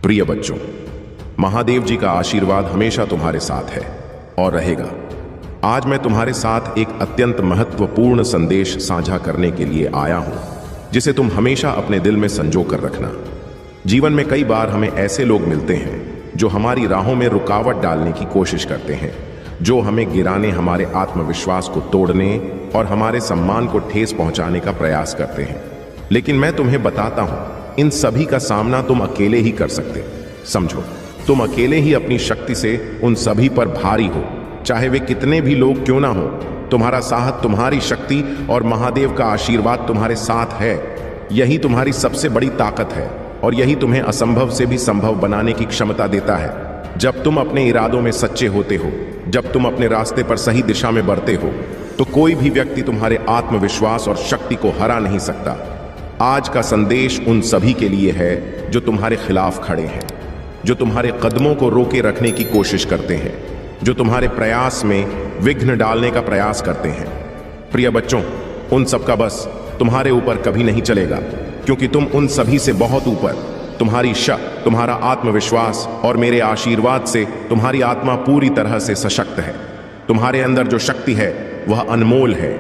प्रिय बच्चों, महादेव जी का आशीर्वाद हमेशा तुम्हारे साथ है और रहेगा। आज मैं तुम्हारे साथ एक अत्यंत महत्वपूर्ण संदेश साझा करने के लिए आया हूं, जिसे तुम हमेशा अपने दिल में संजो कर रखना। जीवन में कई बार हमें ऐसे लोग मिलते हैं जो हमारी राहों में रुकावट डालने की कोशिश करते हैं, जो हमें गिराने, हमारे आत्मविश्वास को तोड़ने और हमारे सम्मान को ठेस पहुंचाने का प्रयास करते हैं। लेकिन मैं तुम्हें बताता हूं, इन सभी का सामना तुम अकेले ही कर सकते। समझो, तुम अकेले ही अपनी शक्ति से उन सभी पर भारी हो, चाहे वे कितने भी लोग क्यों ना हो। तुम्हारा साहस, तुम्हारी शक्ति और महादेव का आशीर्वाद तुम्हारे साथ है। यही तुम्हारी सबसे बड़ी ताकत है और यही तुम्हें असंभव से भी संभव बनाने की क्षमता देता है। जब तुम अपने इरादों में सच्चे होते हो, जब तुम अपने रास्ते पर सही दिशा में बढ़ते हो, तो कोई भी व्यक्ति तुम्हारे आत्मविश्वास और शक्ति को हरा नहीं सकता। आज का संदेश उन सभी के लिए है जो तुम्हारे खिलाफ खड़े हैं, जो तुम्हारे कदमों को रोके रखने की कोशिश करते हैं, जो तुम्हारे प्रयास में विघ्न डालने का प्रयास करते हैं। प्रिय बच्चों, उन सब का बस तुम्हारे ऊपर कभी नहीं चलेगा, क्योंकि तुम उन सभी से बहुत ऊपर। तुम्हारी शक्ति, तुम्हारा आत्मविश्वास और मेरे आशीर्वाद से तुम्हारी आत्मा पूरी तरह से सशक्त है। तुम्हारे अंदर जो शक्ति है वह अनमोल है।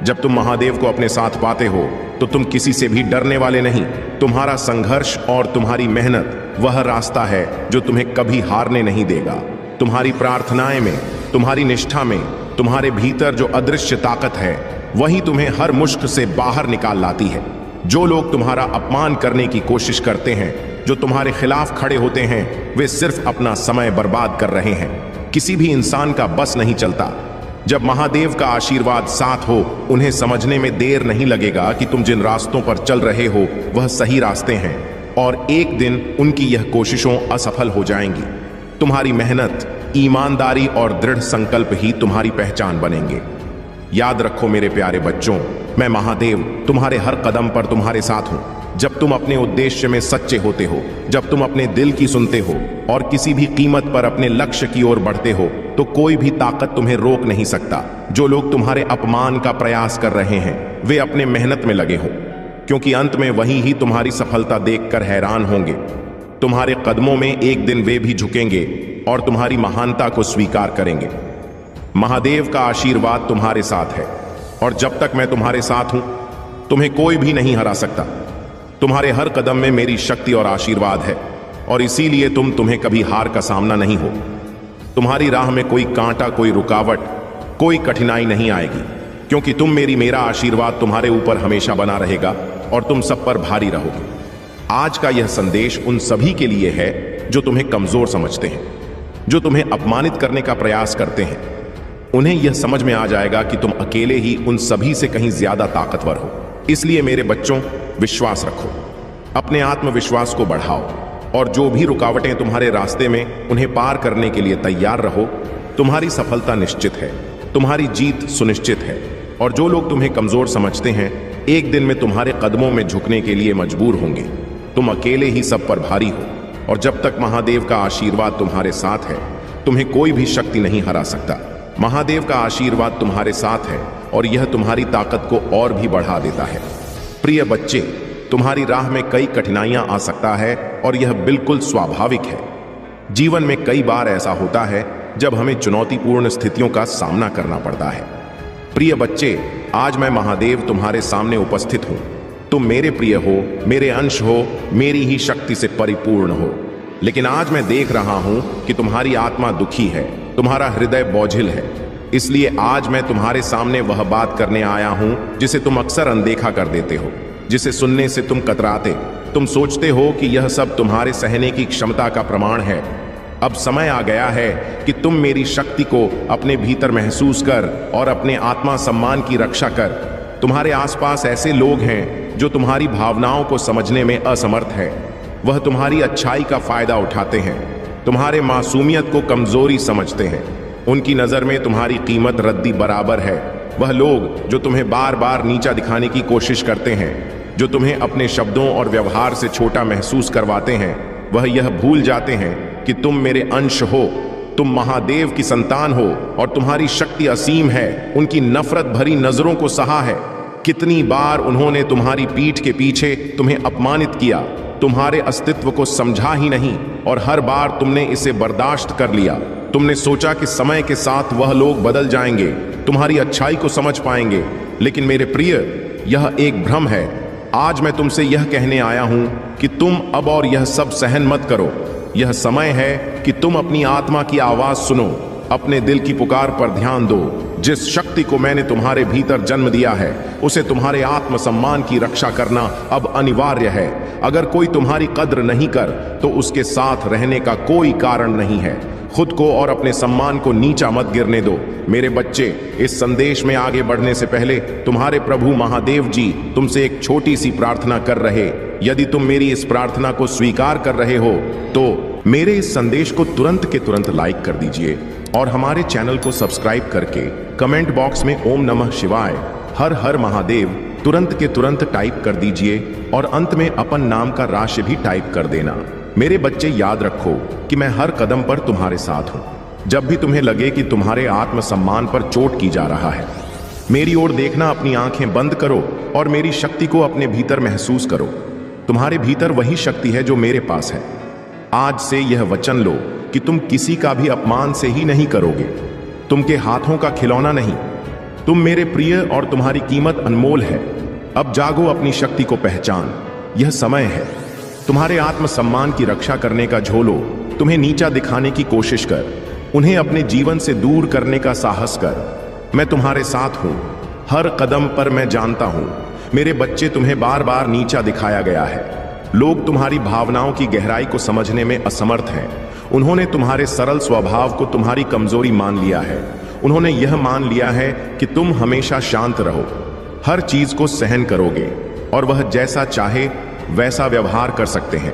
जब तुम महादेव को अपने साथ पाते हो तो तुम किसी से भी डरने वाले नहीं। तुम्हारा संघर्ष और तुम्हारी मेहनत वह रास्ता है जो तुम्हें कभी हारने नहीं देगा। तुम्हारी प्रार्थनाएं में, तुम्हारी निष्ठा में, तुम्हारे भीतर जो अदृश्य ताकत है वही तुम्हें हर मुश्किल से बाहर निकाल लाती है। जो लोग तुम्हारा अपमान करने की कोशिश करते हैं, जो तुम्हारे खिलाफ खड़े होते हैं, वे सिर्फ अपना समय बर्बाद कर रहे हैं। किसी भी इंसान का बस नहीं चलता। जब महादेव का आशीर्वाद साथ हो, उन्हें समझने में देर नहीं लगेगा कि तुम जिन रास्तों पर चल रहे हो वह सही रास्ते हैं, और एक दिन उनकी यह कोशिशों असफल हो जाएंगी। तुम्हारी मेहनत, ईमानदारी और दृढ़ संकल्प ही तुम्हारी पहचान बनेंगे। याद रखो मेरे प्यारे बच्चों, मैं महादेव तुम्हारे हर कदम पर तुम्हारे साथ हूं। जब तुम अपने उद्देश्य में सच्चे होते हो, जब तुम अपने दिल की सुनते हो और किसी भी कीमत पर अपने लक्ष्य की ओर बढ़ते हो, तो कोई भी ताकत तुम्हें रोक नहीं सकता। जो लोग तुम्हारे अपमान का प्रयास कर रहे हैं, वे अपने मेहनत में लगे हो, क्योंकि अंत में वही ही तुम्हारी सफलता देखकर हैरान होंगे। तुम्हारे कदमों में एक दिन वे भी झुकेंगे और तुम्हारी महानता को स्वीकार करेंगे। महादेव का आशीर्वाद तुम्हारे साथ है, और जब तक मैं तुम्हारे साथ हूं, तुम्हें कोई भी नहीं हरा सकता। तुम्हारे हर कदम में मेरी शक्ति और आशीर्वाद है, और इसीलिए तुम्हें कभी हार का सामना नहीं हो। तुम्हारी राह में कोई कांटा, कोई रुकावट, कोई कठिनाई नहीं आएगी, क्योंकि मेरा आशीर्वाद तुम्हारे ऊपर हमेशा बना रहेगा और तुम सब पर भारी रहोगे। आज का यह संदेश उन सभी के लिए है जो तुम्हें कमजोर समझते हैं, जो तुम्हें अपमानित करने का प्रयास करते हैं। उन्हें यह समझ में आ जाएगा कि तुम अकेले ही उन सभी से कहीं ज्यादा ताकतवर हो। इसलिए मेरे बच्चों, विश्वास रखो, अपने आत्मविश्वास को बढ़ाओ, और जो भी रुकावटें तुम्हारे रास्ते में, उन्हें पार करने के लिए तैयार रहो। तुम्हारी सफलता निश्चित है, तुम्हारी जीत सुनिश्चित है, और जो लोग तुम्हें कमजोर समझते हैं, एक दिन में तुम्हारे कदमों में झुकने के लिए मजबूर होंगे। तुम अकेले ही सब पर भारी हो, और जब तक महादेव का आशीर्वाद तुम्हारे साथ है, तुम्हें कोई भी शक्ति नहीं हरा सकता। महादेव का आशीर्वाद तुम्हारे साथ है, और यह तुम्हारी ताकत को और भी बढ़ा देता है। प्रिय बच्चे, तुम्हारी राह में कई कठिनाइयां आ सकता है, और यह बिल्कुल स्वाभाविक है। जीवन में कई बार ऐसा होता है जब हमें चुनौतीपूर्ण स्थितियों का सामना करना पड़ता है। प्रिय बच्चे, आज मैं महादेव तुम्हारे सामने उपस्थित हूं। तुम मेरे प्रिय हो, मेरे अंश हो, मेरी ही शक्ति से परिपूर्ण हो। लेकिन आज मैं देख रहा हूं कि तुम्हारी आत्मा दुखी है, तुम्हारा हृदय बोझिल है। इसलिए आज मैं तुम्हारे सामने वह बात करने आया हूं जिसे तुम अक्सर अनदेखा कर देते हो, जिसे सुनने से तुम कतराते। तुम सोचते हो कि यह सब तुम्हारे सहने की क्षमता का प्रमाण है। अब समय आ गया है कि तुम मेरी शक्ति को अपने भीतर महसूस कर और अपने आत्मा सम्मान की रक्षा कर। तुम्हारे आसपास ऐसे लोग हैं जो तुम्हारी भावनाओं को समझने में असमर्थ है। वह तुम्हारी अच्छाई का फायदा उठाते हैं, तुम्हारे मासूमियत को कमजोरी समझते हैं। उनकी नजर में तुम्हारी कीमत रद्दी बराबर है। वह लोग जो तुम्हें बार बार नीचा दिखाने की कोशिश करते हैं, जो तुम्हें अपने शब्दों और व्यवहार से छोटा महसूस करवाते हैं, वह यह भूल जाते हैं कि तुम मेरे अंश हो, तुम महादेव की संतान हो, और तुम्हारी शक्ति असीम है। उनकी नफरत भरी नजरों को सहा है। कितनी बार उन्होंने तुम्हारी पीठ के पीछे तुम्हें अपमानित किया, तुम्हारे अस्तित्व को समझा ही नहीं और हर बार तुमने इसे बर्दाश्त कर लिया। तुमने सोचा कि समय के साथ वह लोग बदल जाएंगे, तुम्हारी अच्छाई को समझ पाएंगे, लेकिन मेरे प्रिय, यह एक भ्रम है। आज मैं तुमसे यह कहने आया हूं कि तुम अब और यह सब सहन मत करो। यह समय है कि तुम अपनी आत्मा की आवाज सुनो, अपने दिल की पुकार पर ध्यान दो। जिस शक्ति को मैंने तुम्हारे भीतर जन्म दिया है, उसे तुम्हारे आत्मसम्मान की रक्षा करना अब अनिवार्य है। अगर कोई तुम्हारी कद्र नहीं कर तो उसके साथ रहने का कोई कारण नहीं है। खुद को और अपने सम्मान को नीचा मत गिरने दो। मेरे बच्चे, इस संदेश में आगे बढ़ने से पहले तुम्हारे प्रभु महादेव जी तुमसे एक छोटी सी प्रार्थना कर रहे। यदि तुम मेरी इस प्रार्थना को स्वीकार कर रहे हो तो मेरे इस संदेश को तुरंत के तुरंत लाइक कर दीजिए और हमारे चैनल को सब्सक्राइब करके कमेंट बॉक्स में ओम नमः शिवाय, हर हर महादेव तुरंत के तुरंत टाइप कर दीजिए और अंत में अपन नाम का राशि भी टाइप कर देना। मेरे बच्चे, याद रखो कि मैं हर कदम पर तुम्हारे साथ हूं। जब भी तुम्हें लगे कि तुम्हारे आत्मसम्मान पर चोट की जा रहा है, मेरी ओर देखना, अपनी आंखें बंद करो और मेरी शक्ति को अपने भीतर महसूस करो। तुम्हारे भीतर वही शक्ति है जो मेरे पास है। आज से यह वचन लो कि तुम किसी का भी अपमान से ही नहीं करोगे, तुम के हाथों का खिलौना नहीं। तुम मेरे प्रिय और तुम्हारी कीमत अनमोल है। अब जागो, अपनी शक्ति को पहचान। यह समय है। तुम्हारे आत्मसम्मान की रक्षा करने का झोलो तुम्हें नीचा दिखाने की कोशिश कर, उन्हें अपने जीवन से दूर करने का साहस कर। मैं तुम्हारे साथ हूं, हर कदम पर मैं जानता हूं। मेरे बच्चे, तुम्हें बार बार नीचा दिखाया गया है। लोग तुम्हारी भावनाओं की गहराई को समझने में असमर्थ हैं। उन्होंने तुम्हारे सरल स्वभाव को तुम्हारी कमजोरी मान लिया है। उन्होंने यह मान लिया है कि तुम हमेशा शांत रहो, हर चीज को सहन करोगे और वह जैसा चाहे वैसा व्यवहार कर सकते हैं।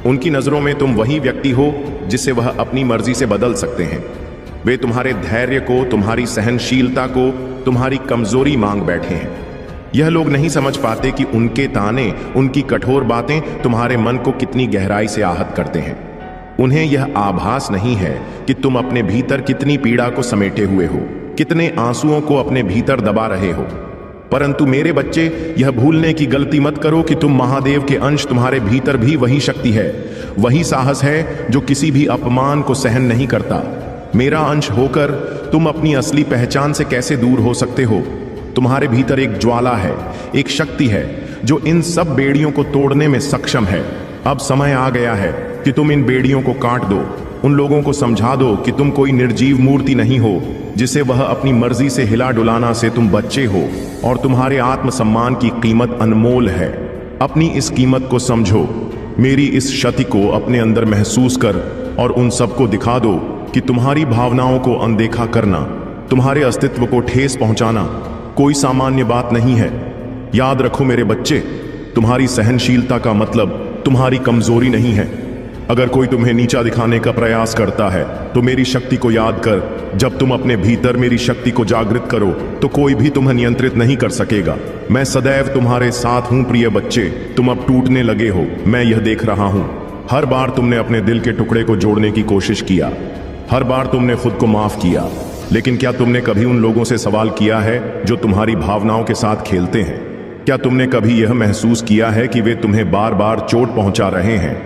उनकी नजरों में तुम वही व्यक्ति हो जिसे वह अपनी मर्जी से बदल सकते हैं। वे तुम्हारे धैर्य को, तुम्हारी सहनशीलता को, तुम्हारी कमजोरी मांग बैठे हैं। यह लोग नहीं समझ पाते कि उनके ताने, उनकी कठोर बातें तुम्हारे मन को कितनी गहराई से आहत करते हैं। उन्हें यह आभास नहीं है कि तुम अपने भीतर कितनी पीड़ा को समेटे हुए हो, कितने आंसुओं को अपने भीतर दबा रहे हो। परंतु मेरे बच्चे, यह भूलने की गलती मत करो कि तुम महादेव के अंश, तुम्हारे भीतर भी वही शक्ति है, वही साहस है जो किसी भी अपमान को सहन नहीं करता। मेरा अंश होकर तुम अपनी असली पहचान से कैसे दूर हो सकते हो? तुम्हारे भीतर एक ज्वाला है, एक शक्ति है जो इन सब बेड़ियों को तोड़ने में सक्षम है। अब समय आ गया है कि तुम इन बेड़ियों को काट दो। उन लोगों को समझा दो कि तुम कोई निर्जीव मूर्ति नहीं हो जिसे वह अपनी मर्जी से हिला डुलाना से तुम बच्चे हो और तुम्हारे आत्मसम्मान की कीमत अनमोल है। अपनी इस कीमत को समझो। मेरी इस शक्ति को अपने अंदर महसूस कर और उन सबको दिखा दो कि तुम्हारी भावनाओं को अनदेखा करना, तुम्हारे अस्तित्व को ठेस पहुंचाना कोई सामान्य बात नहीं है। याद रखो मेरे बच्चे, तुम्हारी सहनशीलता का मतलब तुम्हारी कमजोरी नहीं है। अगर कोई तुम्हें नीचा दिखाने का प्रयास करता है तो मेरी शक्ति को याद कर। जब तुम अपने भीतर मेरी शक्ति को जागृत करो तो कोई भी तुम्हें नियंत्रित नहीं कर सकेगा। मैं सदैव तुम्हारे साथ हूं प्रिय बच्चे। तुम अब टूटने लगे हो, मैं यह देख रहा हूं। हर बार तुमने अपने दिल के टुकड़े को जोड़ने की कोशिश किया, हर बार तुमने खुद को माफ किया, लेकिन क्या तुमने कभी उन लोगों से सवाल किया है जो तुम्हारी भावनाओं के साथ खेलते हैं? क्या तुमने कभी यह महसूस किया है कि वे तुम्हें बार बार चोट पहुंचा रहे हैं?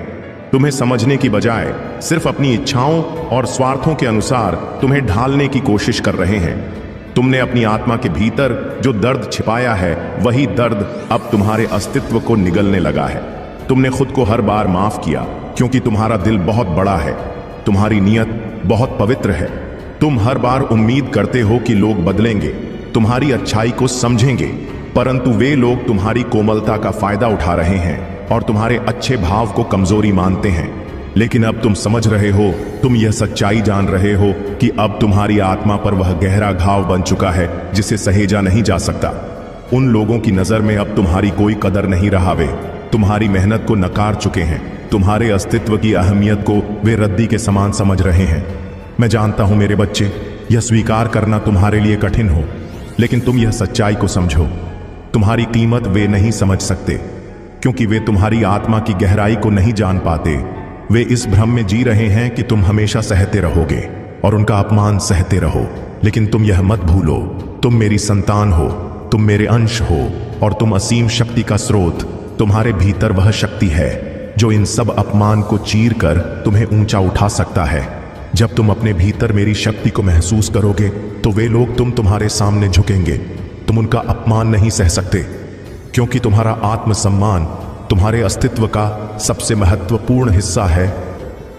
तुम्हें समझने की बजाय सिर्फ अपनी इच्छाओं और स्वार्थों के अनुसार तुम्हें ढालने की कोशिश कर रहे हैं। तुमने अपनी आत्मा के भीतर जो दर्द छिपाया है, वही दर्द अब तुम्हारे अस्तित्व को निगलने लगा है। तुमने खुद को हर बार माफ किया क्योंकि तुम्हारा दिल बहुत बड़ा है, तुम्हारी नीयत बहुत पवित्र है। तुम हर बार उम्मीद करते हो कि लोग बदलेंगे, तुम्हारी अच्छाई को समझेंगे, परंतु वे लोग तुम्हारी कोमलता का फायदा उठा रहे हैं और तुम्हारे अच्छे भाव को कमजोरी मानते हैं। लेकिन अब तुम समझ रहे हो, तुम यह सच्चाई जान रहे हो कि अब तुम्हारी आत्मा पर वह गहरा घाव बन चुका है जिसे सहेजा नहीं जा सकता। उन लोगों की नजर में अब तुम्हारी कोई कदर नहीं रहा। वे तुम्हारी मेहनत को नकार चुके हैं, तुम्हारे अस्तित्व की अहमियत को वे रद्दी के समान समझ रहे हैं। मैं जानता हूं मेरे बच्चे, यह स्वीकार करना तुम्हारे लिए कठिन हो, लेकिन तुम यह सच्चाई को समझो। तुम्हारी कीमत वे नहीं समझ सकते क्योंकि वे तुम्हारी आत्मा की गहराई को नहीं जान पाते। वे इस भ्रम में जी रहे हैं कि तुम हमेशा सहते रहोगे और उनका अपमान सहते रहो। लेकिन तुम यह मत भूलो, तुम मेरी संतान हो, तुम मेरे अंश हो और तुम असीम शक्ति का स्रोत। तुम्हारे भीतर वह शक्ति है जो इन सब अपमान को चीर कर तुम्हें ऊंचा उठा सकता है। जब तुम अपने भीतर मेरी शक्ति को महसूस करोगे तो वे लोग तुम्हारे सामने झुकेंगे। तुम उनका अपमान नहीं सह सकते, क्योंकि तुम्हारा आत्मसम्मान तुम्हारे अस्तित्व का सबसे महत्वपूर्ण हिस्सा है।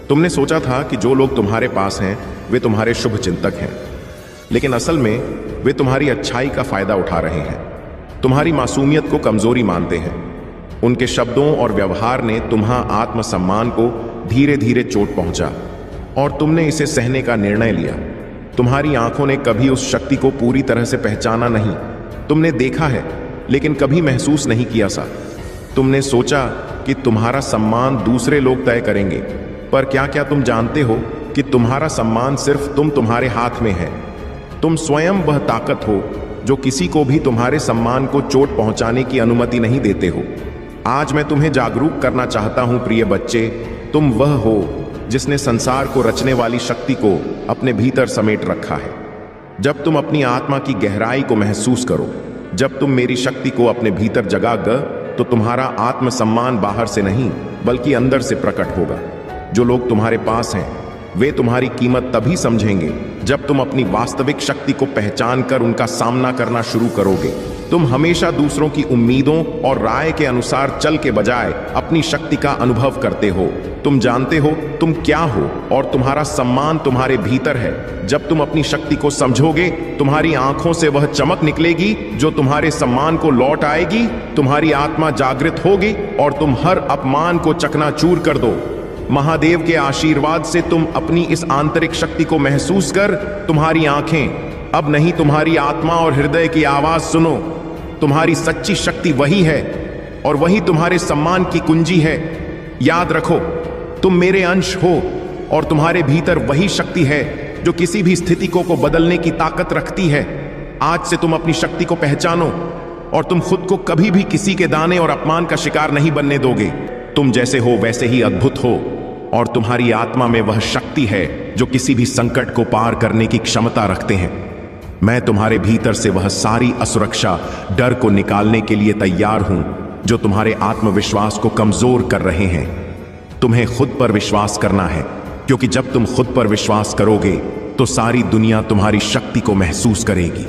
तुमने सोचा था कि जो लोग तुम्हारे पास हैं वे तुम्हारे शुभ चिंतक हैं, लेकिन असल में वे तुम्हारी अच्छाई का फायदा उठा रहे हैं, तुम्हारी मासूमियत को कमजोरी मानते हैं। उनके शब्दों और व्यवहार ने तुम्हारा आत्मसम्मान को धीरे धीरे चोट पहुंचा और तुमने इसे सहने का निर्णय लिया। तुम्हारी आंखों ने कभी उस शक्ति को पूरी तरह से पहचाना नहीं। तुमने देखा है लेकिन कभी महसूस नहीं किया सा। तुमने सोचा कि तुम्हारा सम्मान दूसरे लोग तय करेंगे, पर क्या क्या तुम जानते हो कि तुम्हारा सम्मान सिर्फ तुम्हारे हाथ में है। तुम स्वयं वह ताकत हो जो किसी को भी तुम्हारे सम्मान को चोट पहुंचाने की अनुमति नहीं देते हो। आज मैं तुम्हें जागरूक करना चाहता हूं प्रिय बच्चे, तुम वह हो जिसने संसार को रचने वाली शक्ति को अपने भीतर समेट रखा है। जब तुम अपनी आत्मा की गहराई को महसूस करो, जब तुम मेरी शक्ति को अपने भीतर जगाओगे, तो तुम्हारा आत्मसम्मान बाहर से नहीं बल्कि अंदर से प्रकट होगा। जो लोग तुम्हारे पास हैं वे तुम्हारी कीमत तभी समझेंगे जब तुम अपनी वास्तविक शक्ति को पहचान कर उनका सामना करना शुरू करोगे। तुम हमेशा दूसरों की उम्मीदों और राय के अनुसार चल के बजाय अपनी शक्ति का अनुभव करते हो। तुम जानते हो तुम क्या हो और तुम्हारा सम्मान तुम्हारे भीतर है। जब तुम अपनी शक्ति को समझोगे, तुम्हारी आंखों से वह चमक निकलेगी जो तुम्हारे सम्मान को लौट आएगी। तुम्हारी आत्मा जागृत होगी और तुम हर अपमान को चकनाचूर कर दो। महादेव के आशीर्वाद से तुम अपनी इस आंतरिक शक्ति को महसूस कर तुम्हारी आंखें अब नहीं तुम्हारी आत्मा और हृदय की आवाज सुनो। तुम्हारी सच्ची शक्ति वही है और वही तुम्हारे सम्मान की कुंजी है। याद रखो, तुम मेरे अंश हो और तुम्हारे भीतर वही शक्ति है जो किसी भी स्थिति को बदलने की ताकत रखती है। आज से तुम अपनी शक्ति को पहचानो और तुम खुद को कभी भी किसी के दाने और अपमान का शिकार नहीं बनने दोगे। तुम जैसे हो वैसे ही अद्भुत हो और तुम्हारी आत्मा में वह शक्ति है जो किसी भी संकट को पार करने की क्षमता रखते हैं। मैं तुम्हारे भीतर से वह सारी असुरक्षा, डर को निकालने के लिए तैयार हूं जो तुम्हारे आत्मविश्वास को कमजोर कर रहे हैं। तुम्हें खुद पर विश्वास करना है, क्योंकि जब तुम खुद पर विश्वास करोगे तो सारी दुनिया तुम्हारी शक्ति को महसूस करेगी।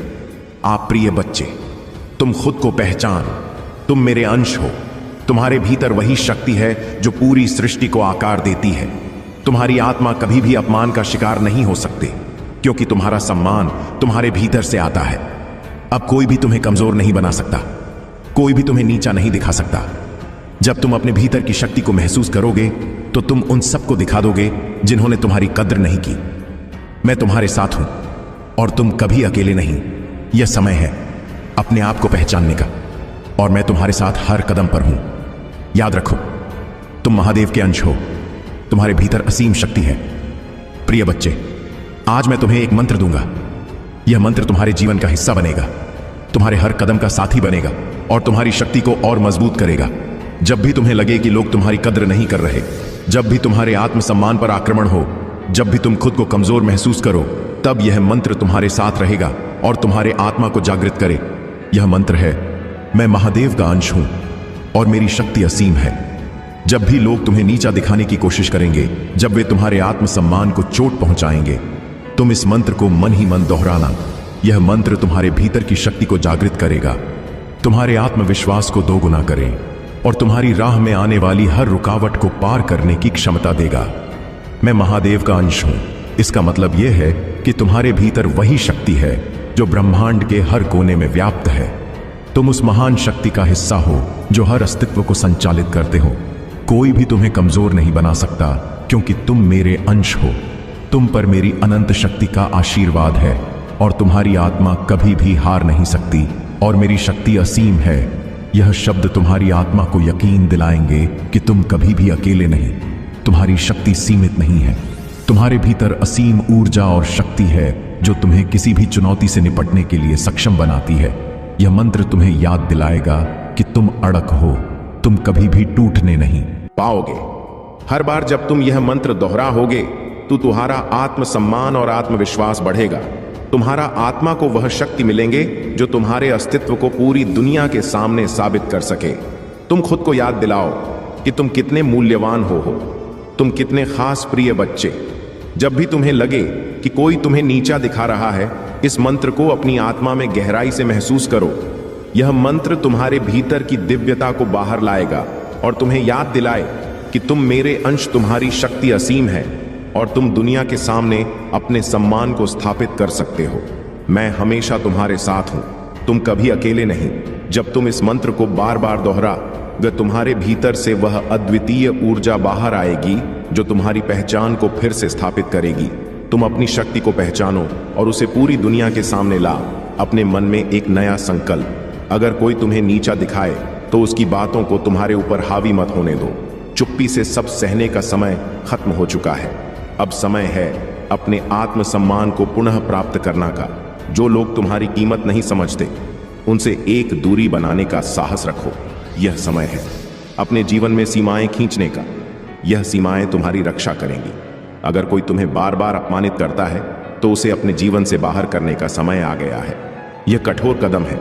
आप प्रिय बच्चे, तुम खुद को पहचान, तुम मेरे अंश हो। तुम्हारे भीतर वही शक्ति है जो पूरी सृष्टि को आकार देती है। तुम्हारी आत्मा कभी भी अपमान का शिकार नहीं हो सकते, क्योंकि तुम्हारा सम्मान तुम्हारे भीतर से आता है। अब कोई भी तुम्हें कमजोर नहीं बना सकता, कोई भी तुम्हें नीचा नहीं दिखा सकता। जब तुम अपने भीतर की शक्ति को महसूस करोगे तो तुम उन सबको दिखा दोगे जिन्होंने तुम्हारी कद्र नहीं की। मैं तुम्हारे साथ हूं और तुम कभी अकेले नहीं। यह समय है अपने आप को पहचानने का और मैं तुम्हारे साथ हर कदम पर हूं। याद रखो, तुम महादेव के अंश हो, तुम्हारे भीतर असीम शक्ति है। प्रिय बच्चे, आज मैं तुम्हें एक मंत्र दूंगा। यह मंत्र तुम्हारे जीवन का हिस्सा बनेगा, तुम्हारे हर कदम का साथी बनेगा और तुम्हारी शक्ति को और मजबूत करेगा। जब भी तुम्हें लगे कि लोग तुम्हारी कद्र नहीं कर रहे, जब भी तुम्हारे आत्मसम्मान पर आक्रमण हो, जब भी तुम खुद को कमजोर महसूस करो, तब यह मंत्र तुम्हारे साथ रहेगा और तुम्हारे आत्मा को जागृत करे। यह मंत्र है, मैं महादेव का अंश हूं और मेरी शक्ति असीम है। जब भी लोग तुम्हें नीचा दिखाने की कोशिश करेंगे, जब वे तुम्हारे आत्मसम्मान को चोट पहुंचाएंगे, तुम इस मंत्र को मन ही मन दोहराना। यह मंत्र तुम्हारे भीतर की शक्ति को जागृत करेगा, तुम्हारे आत्मविश्वास को दोगुना करे और तुम्हारी राह में आने वाली हर रुकावट को पार करने की क्षमता देगा। मैं महादेव का अंश हूं, इसका मतलब यह है कि तुम्हारे भीतर वही शक्ति है जो ब्रह्मांड के हर कोने में व्याप्त है। तुम उस महान शक्ति का हिस्सा हो जो हर अस्तित्व को संचालित करते हो। कोई भी तुम्हें कमजोर नहीं बना सकता, क्योंकि तुम मेरे अंश हो। तुम पर मेरी अनंत शक्ति का आशीर्वाद है और तुम्हारी आत्मा कभी भी हार नहीं सकती और मेरी शक्ति असीम है। यह शब्द तुम्हारी आत्मा को यकीन दिलाएंगे कि तुम कभी भी अकेले नहीं। तुम्हारी शक्ति सीमित नहीं है, तुम्हारे भीतर असीम ऊर्जा और शक्ति है जो तुम्हें किसी भी चुनौती से निपटने के लिए सक्षम बनाती है। यह मंत्र तुम्हें याद दिलाएगा कि तुम अड़क हो, तुम कभी भी टूटने नहीं पाओगे। हर बार जब तुम यह मंत्र दोहराओगे तो तुम्हारा आत्मसम्मान और आत्मविश्वास बढ़ेगा। तुम्हारा आत्मा को वह शक्ति मिलेंगे जो तुम्हारे अस्तित्व को पूरी दुनिया के सामने साबित कर सके। तुम खुद को याद दिलाओ कि तुम कितने मूल्यवान हो। तुम कितने खास प्रिय बच्चे। जब भी तुम्हें लगे कि कोई तुम्हें नीचा दिखा रहा है, इस मंत्र को अपनी आत्मा में गहराई से महसूस करो। यह मंत्र तुम्हारे भीतर की दिव्यता को बाहर लाएगा और तुम्हें याद दिलाए कि तुम मेरे अंश, तुम्हारी शक्ति असीम है और तुम दुनिया के सामने अपने सम्मान को स्थापित कर सकते हो। मैं हमेशा तुम्हारे साथ हूं, तुम कभी अकेले नहीं। जब तुम इस मंत्र को बार बार दोहराओगे, तुम्हारे भीतर से वह अद्वितीय ऊर्जा बाहर आएगी जो तुम्हारी पहचान को फिर से स्थापित करेगी। तुम अपनी शक्ति को पहचानो और उसे पूरी दुनिया के सामने ला। अपने मन में एक नया संकल्प। अगर कोई तुम्हें नीचा दिखाए तो उसकी बातों को तुम्हारे ऊपर हावी मत होने दो। चुप्पी से सब सहने का समय खत्म हो चुका है। अब समय है अपने आत्मसम्मान को पुनः प्राप्त करना का। जो लोग तुम्हारी कीमत नहीं समझते, उनसे एक दूरी बनाने का साहस रखो। यह समय है अपने जीवन में सीमाएं खींचने का। यह सीमाएं तुम्हारी रक्षा करेंगी। अगर कोई तुम्हें बार बार अपमानित करता है तो उसे अपने जीवन से बाहर करने का समय आ गया है। यह कठोर कदम है,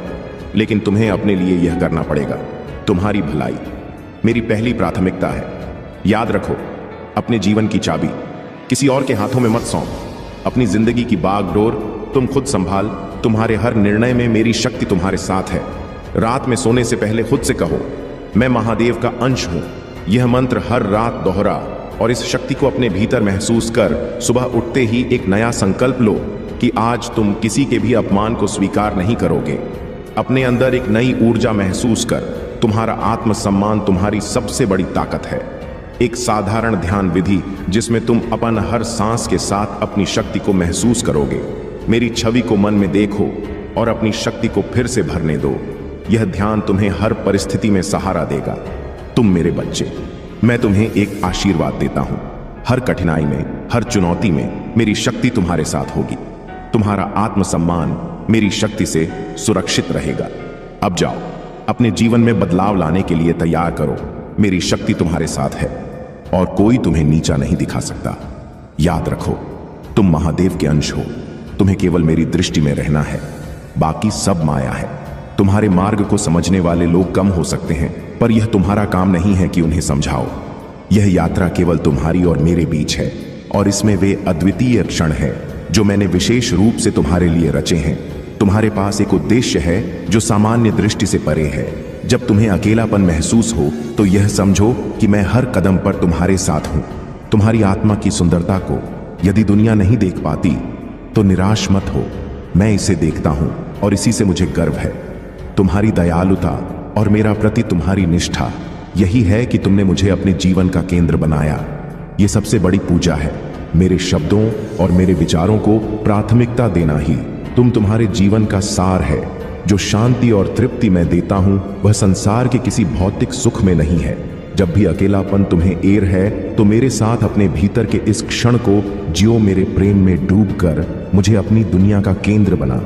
लेकिन तुम्हें अपने लिए यह करना पड़ेगा। तुम्हारी भलाई मेरी पहली प्राथमिकता है। याद रखो, अपने जीवन की चाबी किसी और के हाथों में मत सौंप। अपनी जिंदगी की बागडोर तुम खुद संभाल। तुम्हारे हर निर्णय में मेरी शक्ति तुम्हारे साथ है। रात में सोने से पहले खुद से कहो, मैं महादेव का अंश हूं। यह मंत्र हर रात दोहरा और इस शक्ति को अपने भीतर महसूस कर सुबह उठते ही एक नया संकल्प लो कि आज तुम किसी के भी अपमान को स्वीकार नहीं करोगे। अपने अंदर एक नई ऊर्जा महसूस कर। तुम्हारा आत्मसम्मान तुम्हारी सबसे बड़ी ताकत है। एक साधारण ध्यान विधि जिसमें तुम अपन हर सांस के साथ अपनी शक्ति को महसूस करोगे। मेरी छवि को मन में देखो और अपनी शक्ति को फिर से भरने दो। यह ध्यान तुम्हें हर परिस्थिति में सहारा देगा। तुम मेरे बच्चे, मैं तुम्हें एक आशीर्वाद देता हूं। हर कठिनाई में, हर चुनौती में मेरी शक्ति तुम्हारे साथ होगी। तुम्हारा आत्मसम्मान मेरी शक्ति से सुरक्षित रहेगा। अब जाओ, अपने जीवन में बदलाव लाने के लिए तैयार करो। मेरी शक्ति तुम्हारे साथ है और कोई तुम्हें नीचा नहीं दिखा सकता। याद रखो, तुम महादेव के अंश हो। तुम्हें केवल मेरी दृष्टि में रहना है, बाकी सब माया है। तुम्हारे मार्ग को समझने वाले लोग कम हो सकते हैं, पर यह तुम्हारा काम नहीं है कि उन्हें समझाओ। यह यात्रा केवल तुम्हारी और मेरे बीच है और इसमें वे अद्वितीय क्षण है जो मैंने विशेष रूप से तुम्हारे लिए रचे हैं। तुम्हारे पास एक उद्देश्य है जो सामान्य दृष्टि से परे है। जब तुम्हें अकेलापन महसूस हो तो यह समझो कि मैं हर कदम पर तुम्हारे साथ हूं। तुम्हारी आत्मा की सुंदरता को यदि दुनिया नहीं देख पाती तो निराश मत हो। मैं इसे देखता हूं और इसी से मुझे गर्व है। तुम्हारी दयालुता और मेरा प्रति तुम्हारी निष्ठा, यही है कि तुमने मुझे अपने जीवन का केंद्र बनाया। यह सबसे बड़ी पूजा है। मेरे शब्दों और मेरे विचारों को प्राथमिकता देना ही तुम्हारे जीवन का सार है। जो शांति और तृप्ति मैं देता हूं वह संसार के किसी भौतिक सुख में नहीं है। जब भी अकेलापन तुम्हें एर है तो मेरे साथ अपने भीतर के इस क्षण को जियो। मेरे प्रेम में डूबकर मुझे अपनी दुनिया का केंद्र बना।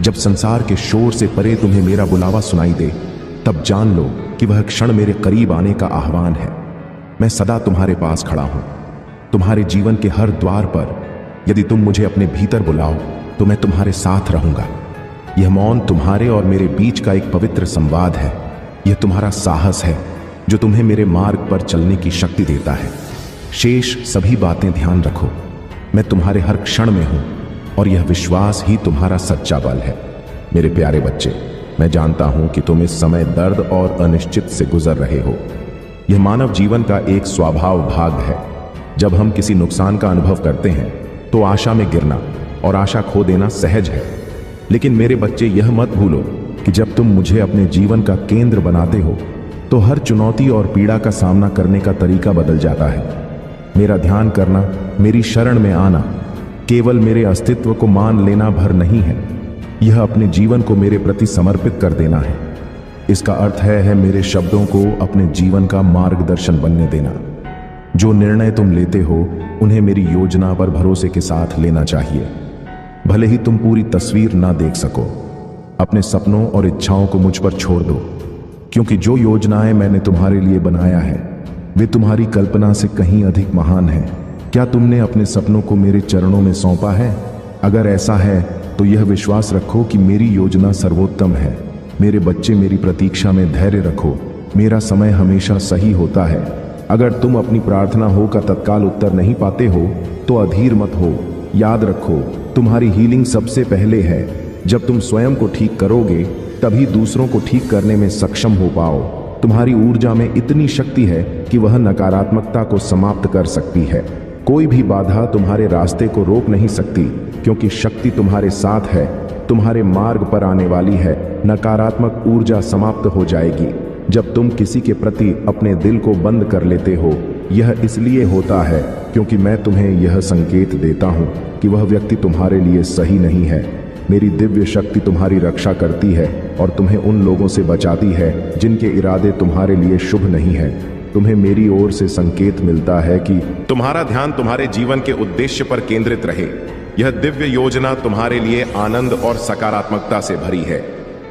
जब संसार के शोर से परे तुम्हें मेरा बुलावा सुनाई दे, तब जान लो कि वह क्षण मेरे करीब आने का आह्वान है। मैं सदा तुम्हारे पास खड़ा हूं, तुम्हारे जीवन के हर द्वार पर। यदि तुम मुझे अपने भीतर बुलाओ तो मैं तुम्हारे साथ रहूंगा। यह मौन तुम्हारे और मेरे बीच का एक पवित्र संवाद है। यह तुम्हारा साहस है जो तुम्हें मेरे मार्ग पर चलने की शक्ति देता है। शेष सभी बातें ध्यान रखो, मैं तुम्हारे हर क्षण में हूं और यह विश्वास ही तुम्हारा सच्चा बल है। मेरे प्यारे बच्चे, मैं जानता हूं कि तुम इस समय दर्द और अनिश्चित से गुजर रहे हो। यह मानव जीवन का एक स्वभाव भाग है। जब हम किसी नुकसान का अनुभव करते हैं तो आशा में गिरना और आशा खो देना सहज है। लेकिन मेरे बच्चे, यह मत भूलो कि जब तुम मुझे अपने जीवन का केंद्र बनाते हो तो हर चुनौती और पीड़ा का सामना करने का तरीका बदल जाता है। मेरा ध्यान करना, मेरी शरण में आना, केवल मेरे अस्तित्व को मान लेना भर नहीं है। यह अपने जीवन को मेरे प्रति समर्पित कर देना है। इसका अर्थ है मेरे शब्दों को अपने जीवन का मार्गदर्शन बनने देना। जो निर्णय तुम लेते हो उन्हें मेरी योजना पर भरोसे के साथ लेना चाहिए। भले ही तुम पूरी तस्वीर ना देख सको, अपने सपनों और इच्छाओं को मुझ पर छोड़ दो, क्योंकि जो योजनाएं मैंने तुम्हारे लिए बनाया है वे तुम्हारी कल्पना से कहीं अधिक महान हैं। क्या तुमने अपने सपनों को मेरे चरणों में सौंपा है? अगर ऐसा है तो यह विश्वास रखो कि मेरी योजना सर्वोत्तम है। मेरे बच्चे, मेरी प्रतीक्षा में धैर्य रखो मेरा समय हमेशा सही होता है। अगर तुम अपनी प्रार्थना हो का तत्काल उत्तर नहीं पाते हो तो अधीर मत हो। याद रखो, तुम्हारी हीलिंग सबसे पहले है। जब तुम स्वयं को ठीक करोगे तभी दूसरों को ठीक करने में सक्षम हो पाओ। तुम्हारी ऊर्जा में इतनी शक्ति है कि वह नकारात्मकता को समाप्त कर सकती है। कोई भी बाधा तुम्हारे रास्ते को रोक नहीं सकती, क्योंकि शक्ति तुम्हारे साथ है, तुम्हारे मार्ग पर आने वाली है। नकारात्मक ऊर्जा समाप्त हो जाएगी जब तुम किसी के प्रति अपने दिल को बंद कर लेते हो। यह इसलिए होता है क्योंकि मैं तुम्हें यह संकेत देता हूं कि वह व्यक्ति तुम्हारे लिए सही नहीं है। मेरी दिव्य शक्ति तुम्हारी रक्षा करती है और तुम्हें उन लोगों से बचाती है जिनके इरादे तुम्हारे लिए शुभ नहीं है। तुम्हें मेरी ओर से संकेत मिलता है कि तुम्हारा ध्यान तुम्हारे जीवन के उद्देश्य पर केंद्रित रहे। यह दिव्य योजना तुम्हारे लिए आनंद और सकारात्मकता से भरी है।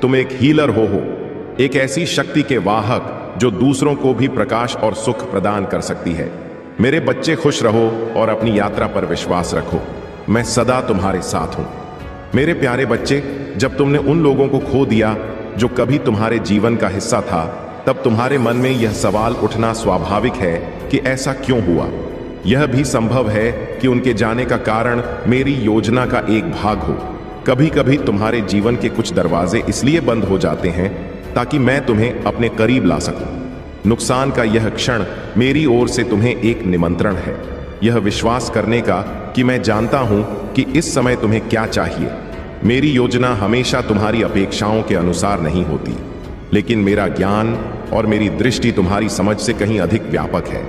तुम एक हीलर हो, एक ऐसी शक्ति के वाहक जो दूसरों को भी प्रकाश और सुख प्रदान कर सकती है। मेरे बच्चे, खुश रहो और अपनी यात्रा पर विश्वास रखो। मैं सदा तुम्हारे साथ हूं। मेरे प्यारे बच्चे, जब तुमने उन लोगों को खो दिया जो कभी तुम्हारे जीवन का हिस्सा था, तब तुम्हारे मन में यह सवाल उठना स्वाभाविक है कि ऐसा क्यों हुआ। यह भी संभव है कि उनके जाने का कारण मेरी योजना का एक भाग हो। कभी कभी तुम्हारे जीवन के कुछ दरवाजे इसलिए बंद हो जाते हैं ताकि मैं तुम्हें अपने करीब ला सकूं। नुकसान का यह क्षण मेरी ओर से तुम्हें एक निमंत्रण है, यह विश्वास करने का कि मैं जानता हूं कि इस समय तुम्हें क्या चाहिए। मेरी योजना हमेशा तुम्हारी अपेक्षाओं के अनुसार नहीं होती, लेकिन मेरा ज्ञान और मेरी दृष्टि तुम्हारी समझ से कहीं अधिक व्यापक है।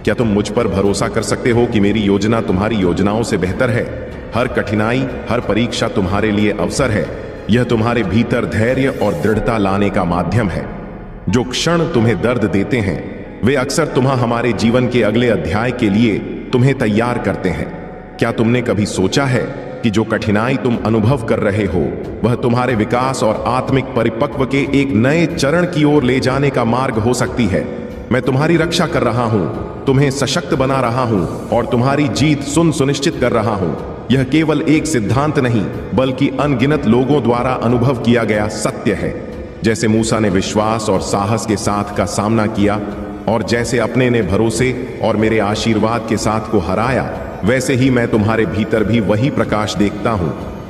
क्या तुम मुझ पर भरोसा कर सकते हो कि मेरी योजना तुम्हारी योजनाओं से बेहतर है? हर कठिनाई, हर परीक्षा तुम्हारे लिए अवसर है। यह तुम्हारे भीतर धैर्य और दृढ़ता लाने का माध्यम है। जो क्षण तुम्हें दर्द देते हैं वे अक्सर तुम्हें हमारे जीवन के अगले अध्याय के लिए तुम्हें तैयार करते हैं। क्या तुमने कभी सोचा है कि जो कठिनाई तुम अनुभव कर रहे हो वह तुम्हारे विकास और आत्मिक परिपक्व के एक नए चरण की ओर ले जाने का मार्ग हो सकती है? मैं तुम्हारी रक्षा कर रहा हूं, तुम्हें सशक्त बना रहा हूं और तुम्हारी जीत सुनिश्चित कर रहा हूं। यह केवल एक सिद्धांत नहीं बल्कि अनगिनत लोगों द्वारा अनुभव किया गया सत्य है। जैसे मूसा ने विश्वास और साहस के साथ का सामना किया और जैसे अपने ने भरोसे और मेरे आशीर्वाद के साथ को हराया, वैसे ही मैं तुम्हारे भीतर भी वही प्रकाश देखता हूं।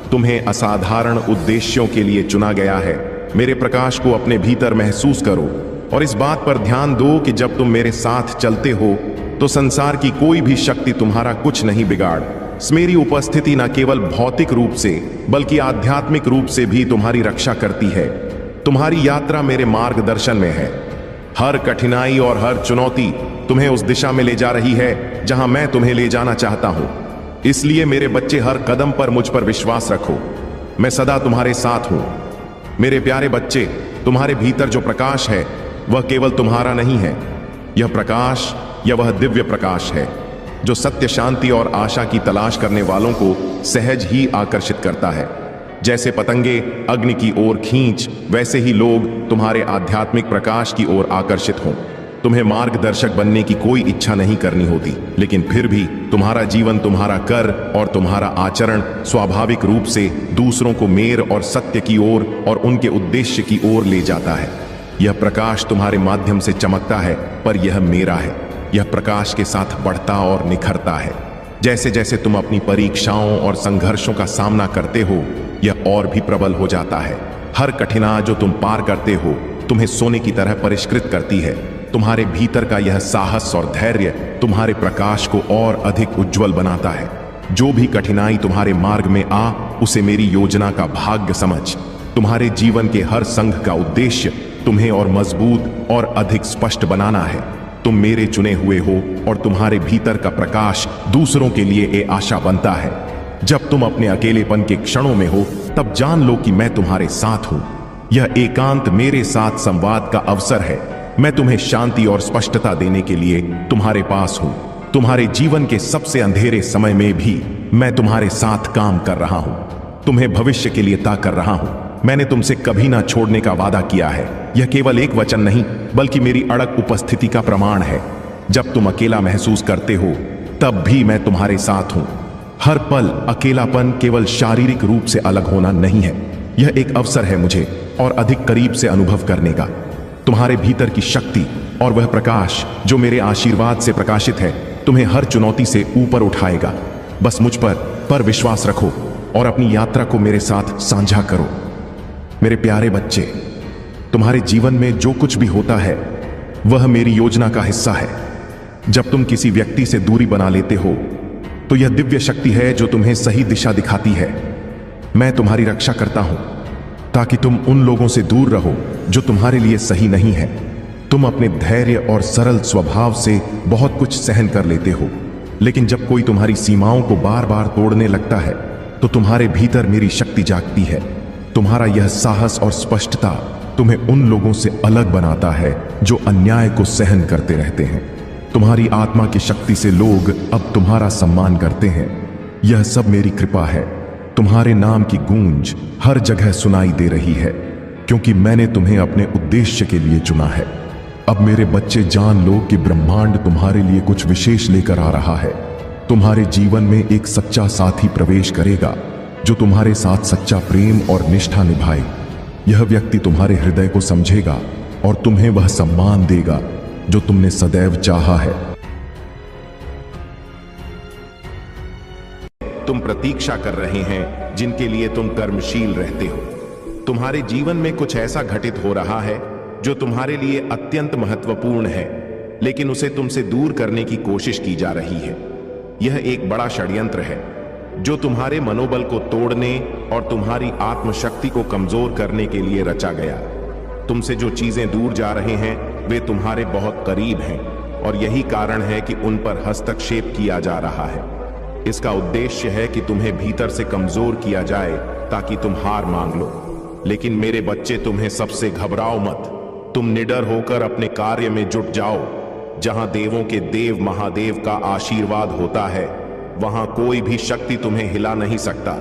तुम्हें असाधारण उद्देश्यों के लिए चुना गया है। मेरे प्रकाश को अपने भीतर महसूस करो और इस बात पर ध्यान दो कि जब तुम मेरे साथ चलते हो तो संसार की कोई भी शक्ति तुम्हारा कुछ नहीं बिगाड़। मेरी उपस्थिति न केवल भौतिक रूप से बल्कि आध्यात्मिक रूप से भी तुम्हारी रक्षा करती है। तुम्हारी यात्रा मेरे मार्गदर्शन में है। हर कठिनाई और हर चुनौती तुम्हें उस दिशा में ले जा रही है जहां मैं तुम्हें ले जाना चाहता हूं। इसलिए मेरे बच्चे, हर कदम पर मुझ पर विश्वास रखो। मैं सदा तुम्हारे साथ हूं। मेरे प्यारे बच्चे, तुम्हारे भीतर जो प्रकाश है वह केवल तुम्हारा नहीं है। यह प्रकाश या वह दिव्य प्रकाश है जो सत्य, शांति और आशा की तलाश करने वालों को सहज ही आकर्षित करता है। जैसे पतंगे अग्नि की ओर खींच, वैसे ही लोग तुम्हारे आध्यात्मिक प्रकाश की ओर आकर्षित हों। तुम्हें मार्गदर्शक बनने की कोई इच्छा नहीं करनी होती, लेकिन फिर भी तुम्हारा जीवन, तुम्हारा कर और तुम्हारा आचरण स्वाभाविक रूप से दूसरों को मेर और सत्य की ओर और उनके उद्देश्य की ओर ले जाता है। यह प्रकाश तुम्हारे माध्यम से चमकता है, पर यह मेरा है। यह प्रकाश के साथ बढ़ता और निखरता है। जैसे जैसे तुम अपनी परीक्षाओं और संघर्षों का सामना करते हो, यह और भी प्रबल हो जाता है। हर कठिनाई जो तुम पार करते हो तुम्हें सोने की तरह परिष्कृत करती है। तुम्हारे भीतर का यह साहस और धैर्य तुम्हारे प्रकाश को और अधिक उज्जवल बनाता है। जो भी कठिनाई तुम्हारे मार्ग में आ, उसे मेरी योजना का भाग्य समझ। तुम्हारे जीवन के हर संघ का उद्देश्य तुम्हें और मजबूत और अधिक स्पष्ट बनाना है। तुम मेरे चुने हुए हो और तुम्हारे भीतर का प्रकाश दूसरों के लिए एक आशा बनता है। जब तुम अपने अकेलेपन के क्षणों में हो, तब जान लो कि मैं तुम्हारे साथ हूं। यह एकांत मेरे साथ संवाद का अवसर है। मैं तुम्हें शांति और स्पष्टता देने के लिए तुम्हारे पास हूं। तुम्हारे जीवन के सबसे अंधेरे समय में भी मैं तुम्हारे साथ काम कर रहा हूं। तुम्हें भविष्य के लिए ता कर रहा हूं। मैंने तुमसे कभी ना छोड़ने का वादा किया है। यह केवल एक वचन नहीं बल्कि मेरी अड़ग उपस्थिति का प्रमाण है। जब तुम अकेला महसूस करते हो, तब भी मैं तुम्हारे साथ हूं। हर पल अकेलापन केवल शारीरिक रूप से अलग होना नहीं है, यह एक अवसर है मुझे और अधिक करीब से अनुभव करने का। तुम्हारे भीतर की शक्ति और वह प्रकाश जो मेरे आशीर्वाद से प्रकाशित है तुम्हें हर चुनौती से ऊपर उठाएगा। बस मुझ पर विश्वास रखो और अपनी यात्रा को मेरे साथ साझा करो। मेरे प्यारे बच्चे, तुम्हारे जीवन में जो कुछ भी होता है वह मेरी योजना का हिस्सा है। जब तुम किसी व्यक्ति से दूरी बना लेते हो तो यह दिव्य शक्ति है जो तुम्हें सही दिशा दिखाती है। मैं तुम्हारी रक्षा करता हूं ताकि तुम उन लोगों से दूर रहो जो तुम्हारे लिए सही नहीं है। तुम अपने धैर्य और सरल स्वभाव से बहुत कुछ सहन कर लेते हो, लेकिन जब कोई तुम्हारी सीमाओं को बार बार तोड़ने लगता है तो तुम्हारे भीतर मेरी शक्ति जागती है। तुम्हारा यह साहस और स्पष्टता तुम्हें उन लोगों से अलग बनाता है जो अन्याय को सहन करते रहते हैं। तुम्हारी आत्मा की शक्ति से लोग अब तुम्हारा सम्मान करते हैं। यह सब मेरी कृपा है। तुम्हारे नाम की गूंज हर जगह सुनाई दे रही है क्योंकि मैंने तुम्हें अपने उद्देश्य के लिए चुना है। अब मेरे बच्चे जान लो कि ब्रह्मांड तुम्हारे लिए कुछ विशेष लेकर आ रहा है। तुम्हारे जीवन में एक सच्चा साथी प्रवेश करेगा जो तुम्हारे साथ सच्चा प्रेम और निष्ठा निभाए। यह व्यक्ति तुम्हारे हृदय को समझेगा और तुम्हें वह सम्मान देगा जो तुमने सदैव चाहा है। तुम प्रतीक्षा कर रहे हैं जिनके लिए तुम कर्मशील रहते हो। तुम्हारे जीवन में कुछ ऐसा घटित हो रहा है जो तुम्हारे लिए अत्यंत महत्वपूर्ण है, लेकिन उसे तुमसे दूर करने की कोशिश की जा रही है। यह एक बड़ा षड्यंत्र है जो तुम्हारे मनोबल को तोड़ने और तुम्हारी आत्मशक्ति को कमजोर करने के लिए रचा गया। तुमसे जो चीजें दूर जा रहे हैं वे तुम्हारे बहुत करीब हैं और यही कारण है कि उन पर हस्तक्षेप किया जा रहा है। इसका उद्देश्य है कि तुम्हें भीतर से कमजोर किया जाए ताकि तुम हार मान लो। लेकिन मेरे बच्चे, तुम्हें सबसे घबराओ मत। तुम निडर होकर अपने कार्य में जुट जाओ। जहां देवों के देव महादेव का आशीर्वाद होता है वहां कोई भी शक्ति तुम्हें हिला नहीं सकता।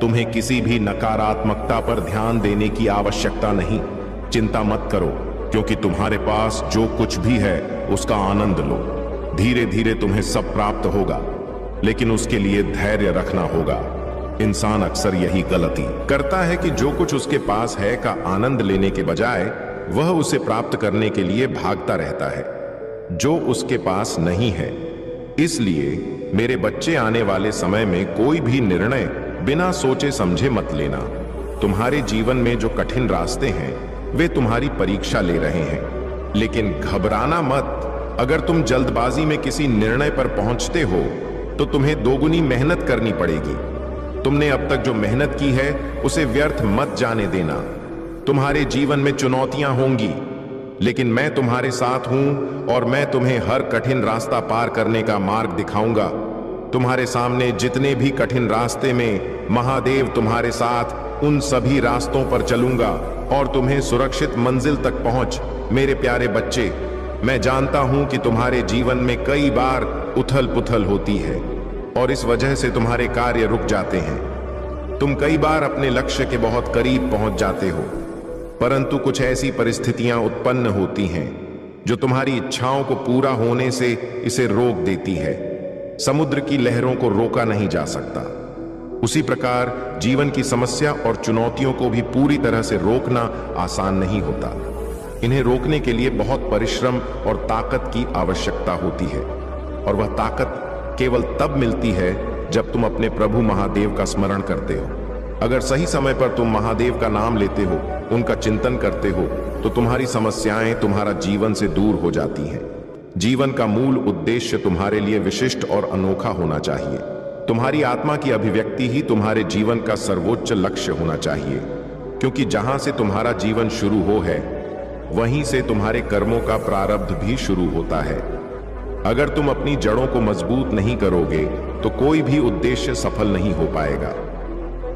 तुम्हें किसी भी नकारात्मकता पर ध्यान देने की आवश्यकता नहीं। चिंता मत करो क्योंकि तुम्हारे पास जो कुछ भी है उसका आनंद लो। धीरे धीरे तुम्हें सब प्राप्त होगा, लेकिन उसके लिए धैर्य रखना होगा। इंसान अक्सर यही गलती करता है कि जो कुछ उसके पास है का आनंद लेने के बजाय वह उसे प्राप्त करने के लिए भागता रहता है जो उसके पास नहीं है। इसलिए मेरे बच्चे, आने वाले समय में कोई भी निर्णय बिना सोचे समझे मत लेना। तुम्हारे जीवन में जो कठिन रास्ते हैं वे तुम्हारी परीक्षा ले रहे हैं, लेकिन घबराना मत। अगर तुम जल्दबाजी में किसी निर्णय पर पहुंचते हो तो तुम्हें दोगुनी मेहनत करनी पड़ेगी। तुमने अब तक जो मेहनत की है उसे व्यर्थ मत जाने देना। तुम्हारे जीवन में चुनौतियां होंगी, लेकिन मैं तुम्हारे साथ हूं और मैं तुम्हें हर कठिन रास्ता पार करने का मार्ग दिखाऊंगा। तुम्हारे सामने जितने भी कठिन रास्ते में महादेव तुम्हारे साथ उन सभी रास्तों पर चलूंगा और तुम्हें सुरक्षित मंजिल तक पहुंच। मेरे प्यारे बच्चे, मैं जानता हूं कि तुम्हारे जीवन में कई बार उथल पुथल होती है और इस वजह से तुम्हारे कार्य रुक जाते हैं। तुम कई बार अपने लक्ष्य के बहुत करीब पहुंच जाते हो, परंतु कुछ ऐसी परिस्थितियां उत्पन्न होती हैं जो तुम्हारी इच्छाओं को पूरा होने से इसे रोक देती है। समुद्र की लहरों को रोका नहीं जा सकता, उसी प्रकार जीवन की समस्या और चुनौतियों को भी पूरी तरह से रोकना आसान नहीं होता। इन्हें रोकने के लिए बहुत परिश्रम और ताकत की आवश्यकता होती है, और वह ताकत केवल तब मिलती है जब तुम अपने प्रभु महादेव का स्मरण करते हो। अगर सही समय पर तुम महादेव का नाम लेते हो, उनका चिंतन करते हो, तो तुम्हारी समस्याएं तुम्हारा जीवन से दूर हो जाती हैं। जीवन का मूल उद्देश्य तुम्हारे लिए विशिष्ट और अनोखा होना चाहिए। तुम्हारी आत्मा की अभिव्यक्ति ही तुम्हारे जीवन का सर्वोच्च लक्ष्य होना चाहिए, क्योंकि जहां से तुम्हारा जीवन शुरू हो है वहीं से तुम्हारे कर्मों का प्रारब्ध भी शुरू होता है। अगर तुम अपनी जड़ों को मजबूत नहीं करोगे तो कोई भी उद्देश्य सफल नहीं हो पाएगा।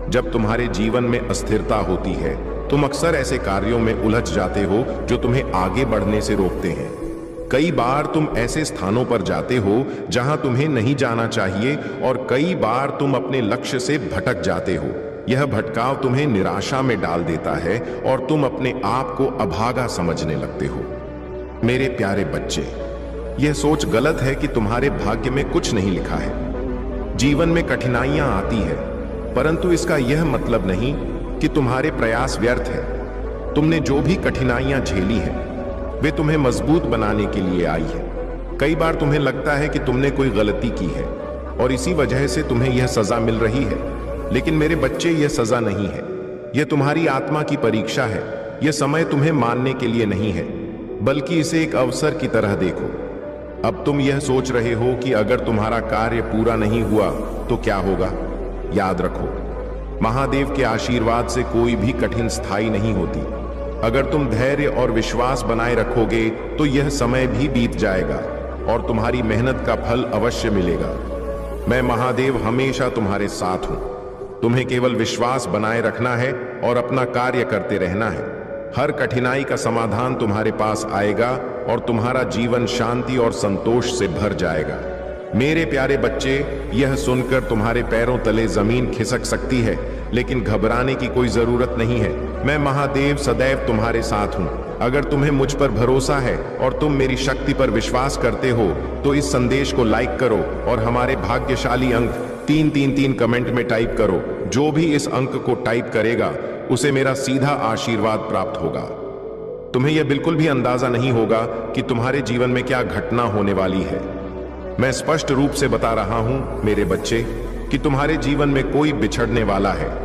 जब तुम्हारे जीवन में अस्थिरता होती है, तुम अक्सर ऐसे कार्यों में उलझ जाते हो जो तुम्हें आगे बढ़ने से रोकते हैं। कई बार तुम ऐसे स्थानों पर जाते हो जहां तुम्हें नहीं जाना चाहिए, और कई बार तुम अपने लक्ष्य से भटक जाते हो। यह भटकाव तुम्हें निराशा में डाल देता है और तुम अपने आप को अभागा समझने लगते हो। मेरे प्यारे बच्चे, यह सोच गलत है कि तुम्हारे भाग्य में कुछ नहीं लिखा है। जीवन में कठिनाइयां आती है, परंतु इसका यह मतलब नहीं कि तुम्हारे प्रयास व्यर्थ है। तुमने जो भी कठिनाइयां झेली हैं वे तुम्हें मजबूत बनाने के लिए आई है। कई बार तुम्हें लगता है कि तुमने कोई गलती की है और इसी वजह से तुम्हें यह सजा मिल रही है, लेकिन मेरे बच्चे, यह सजा नहीं है। यह तुम्हारी आत्मा की परीक्षा है। यह समय तुम्हें मानने के लिए नहीं है, बल्कि इसे एक अवसर की तरह देखो। अब तुम यह सोच रहे हो कि अगर तुम्हारा कार्य पूरा नहीं हुआ तो क्या होगा। याद रखो, महादेव के आशीर्वाद से कोई भी कठिन स्थायी नहीं होती। अगर तुम धैर्य और विश्वास बनाए रखोगे तो यह समय भी बीत जाएगा और तुम्हारी मेहनत का फल अवश्य मिलेगा। मैं महादेव हमेशा तुम्हारे साथ हूं। तुम्हें केवल विश्वास बनाए रखना है और अपना कार्य करते रहना है। हर कठिनाई का समाधान तुम्हारे पास आएगा और तुम्हारा जीवन शांति और संतोष से भर जाएगा। मेरे प्यारे बच्चे, यह सुनकर तुम्हारे पैरों तले जमीन खिसक सकती है, लेकिन घबराने की कोई जरूरत नहीं है। मैं महादेव सदैव तुम्हारे साथ हूं। अगर तुम्हें मुझ पर भरोसा है और तुम मेरी शक्ति पर विश्वास करते हो तो इस संदेश को लाइक करो और हमारे भाग्यशाली अंक 333 कमेंट में टाइप करो। जो भी इस अंक को टाइप करेगा उसे मेरा सीधा आशीर्वाद प्राप्त होगा। तुम्हें यह बिल्कुल भी अंदाजा नहीं होगा कि तुम्हारे जीवन में क्या घटना होने वाली है। मैं स्पष्ट रूप से बता रहा हूं मेरे बच्चे कि तुम्हारे जीवन में कोई बिछड़ने वाला है।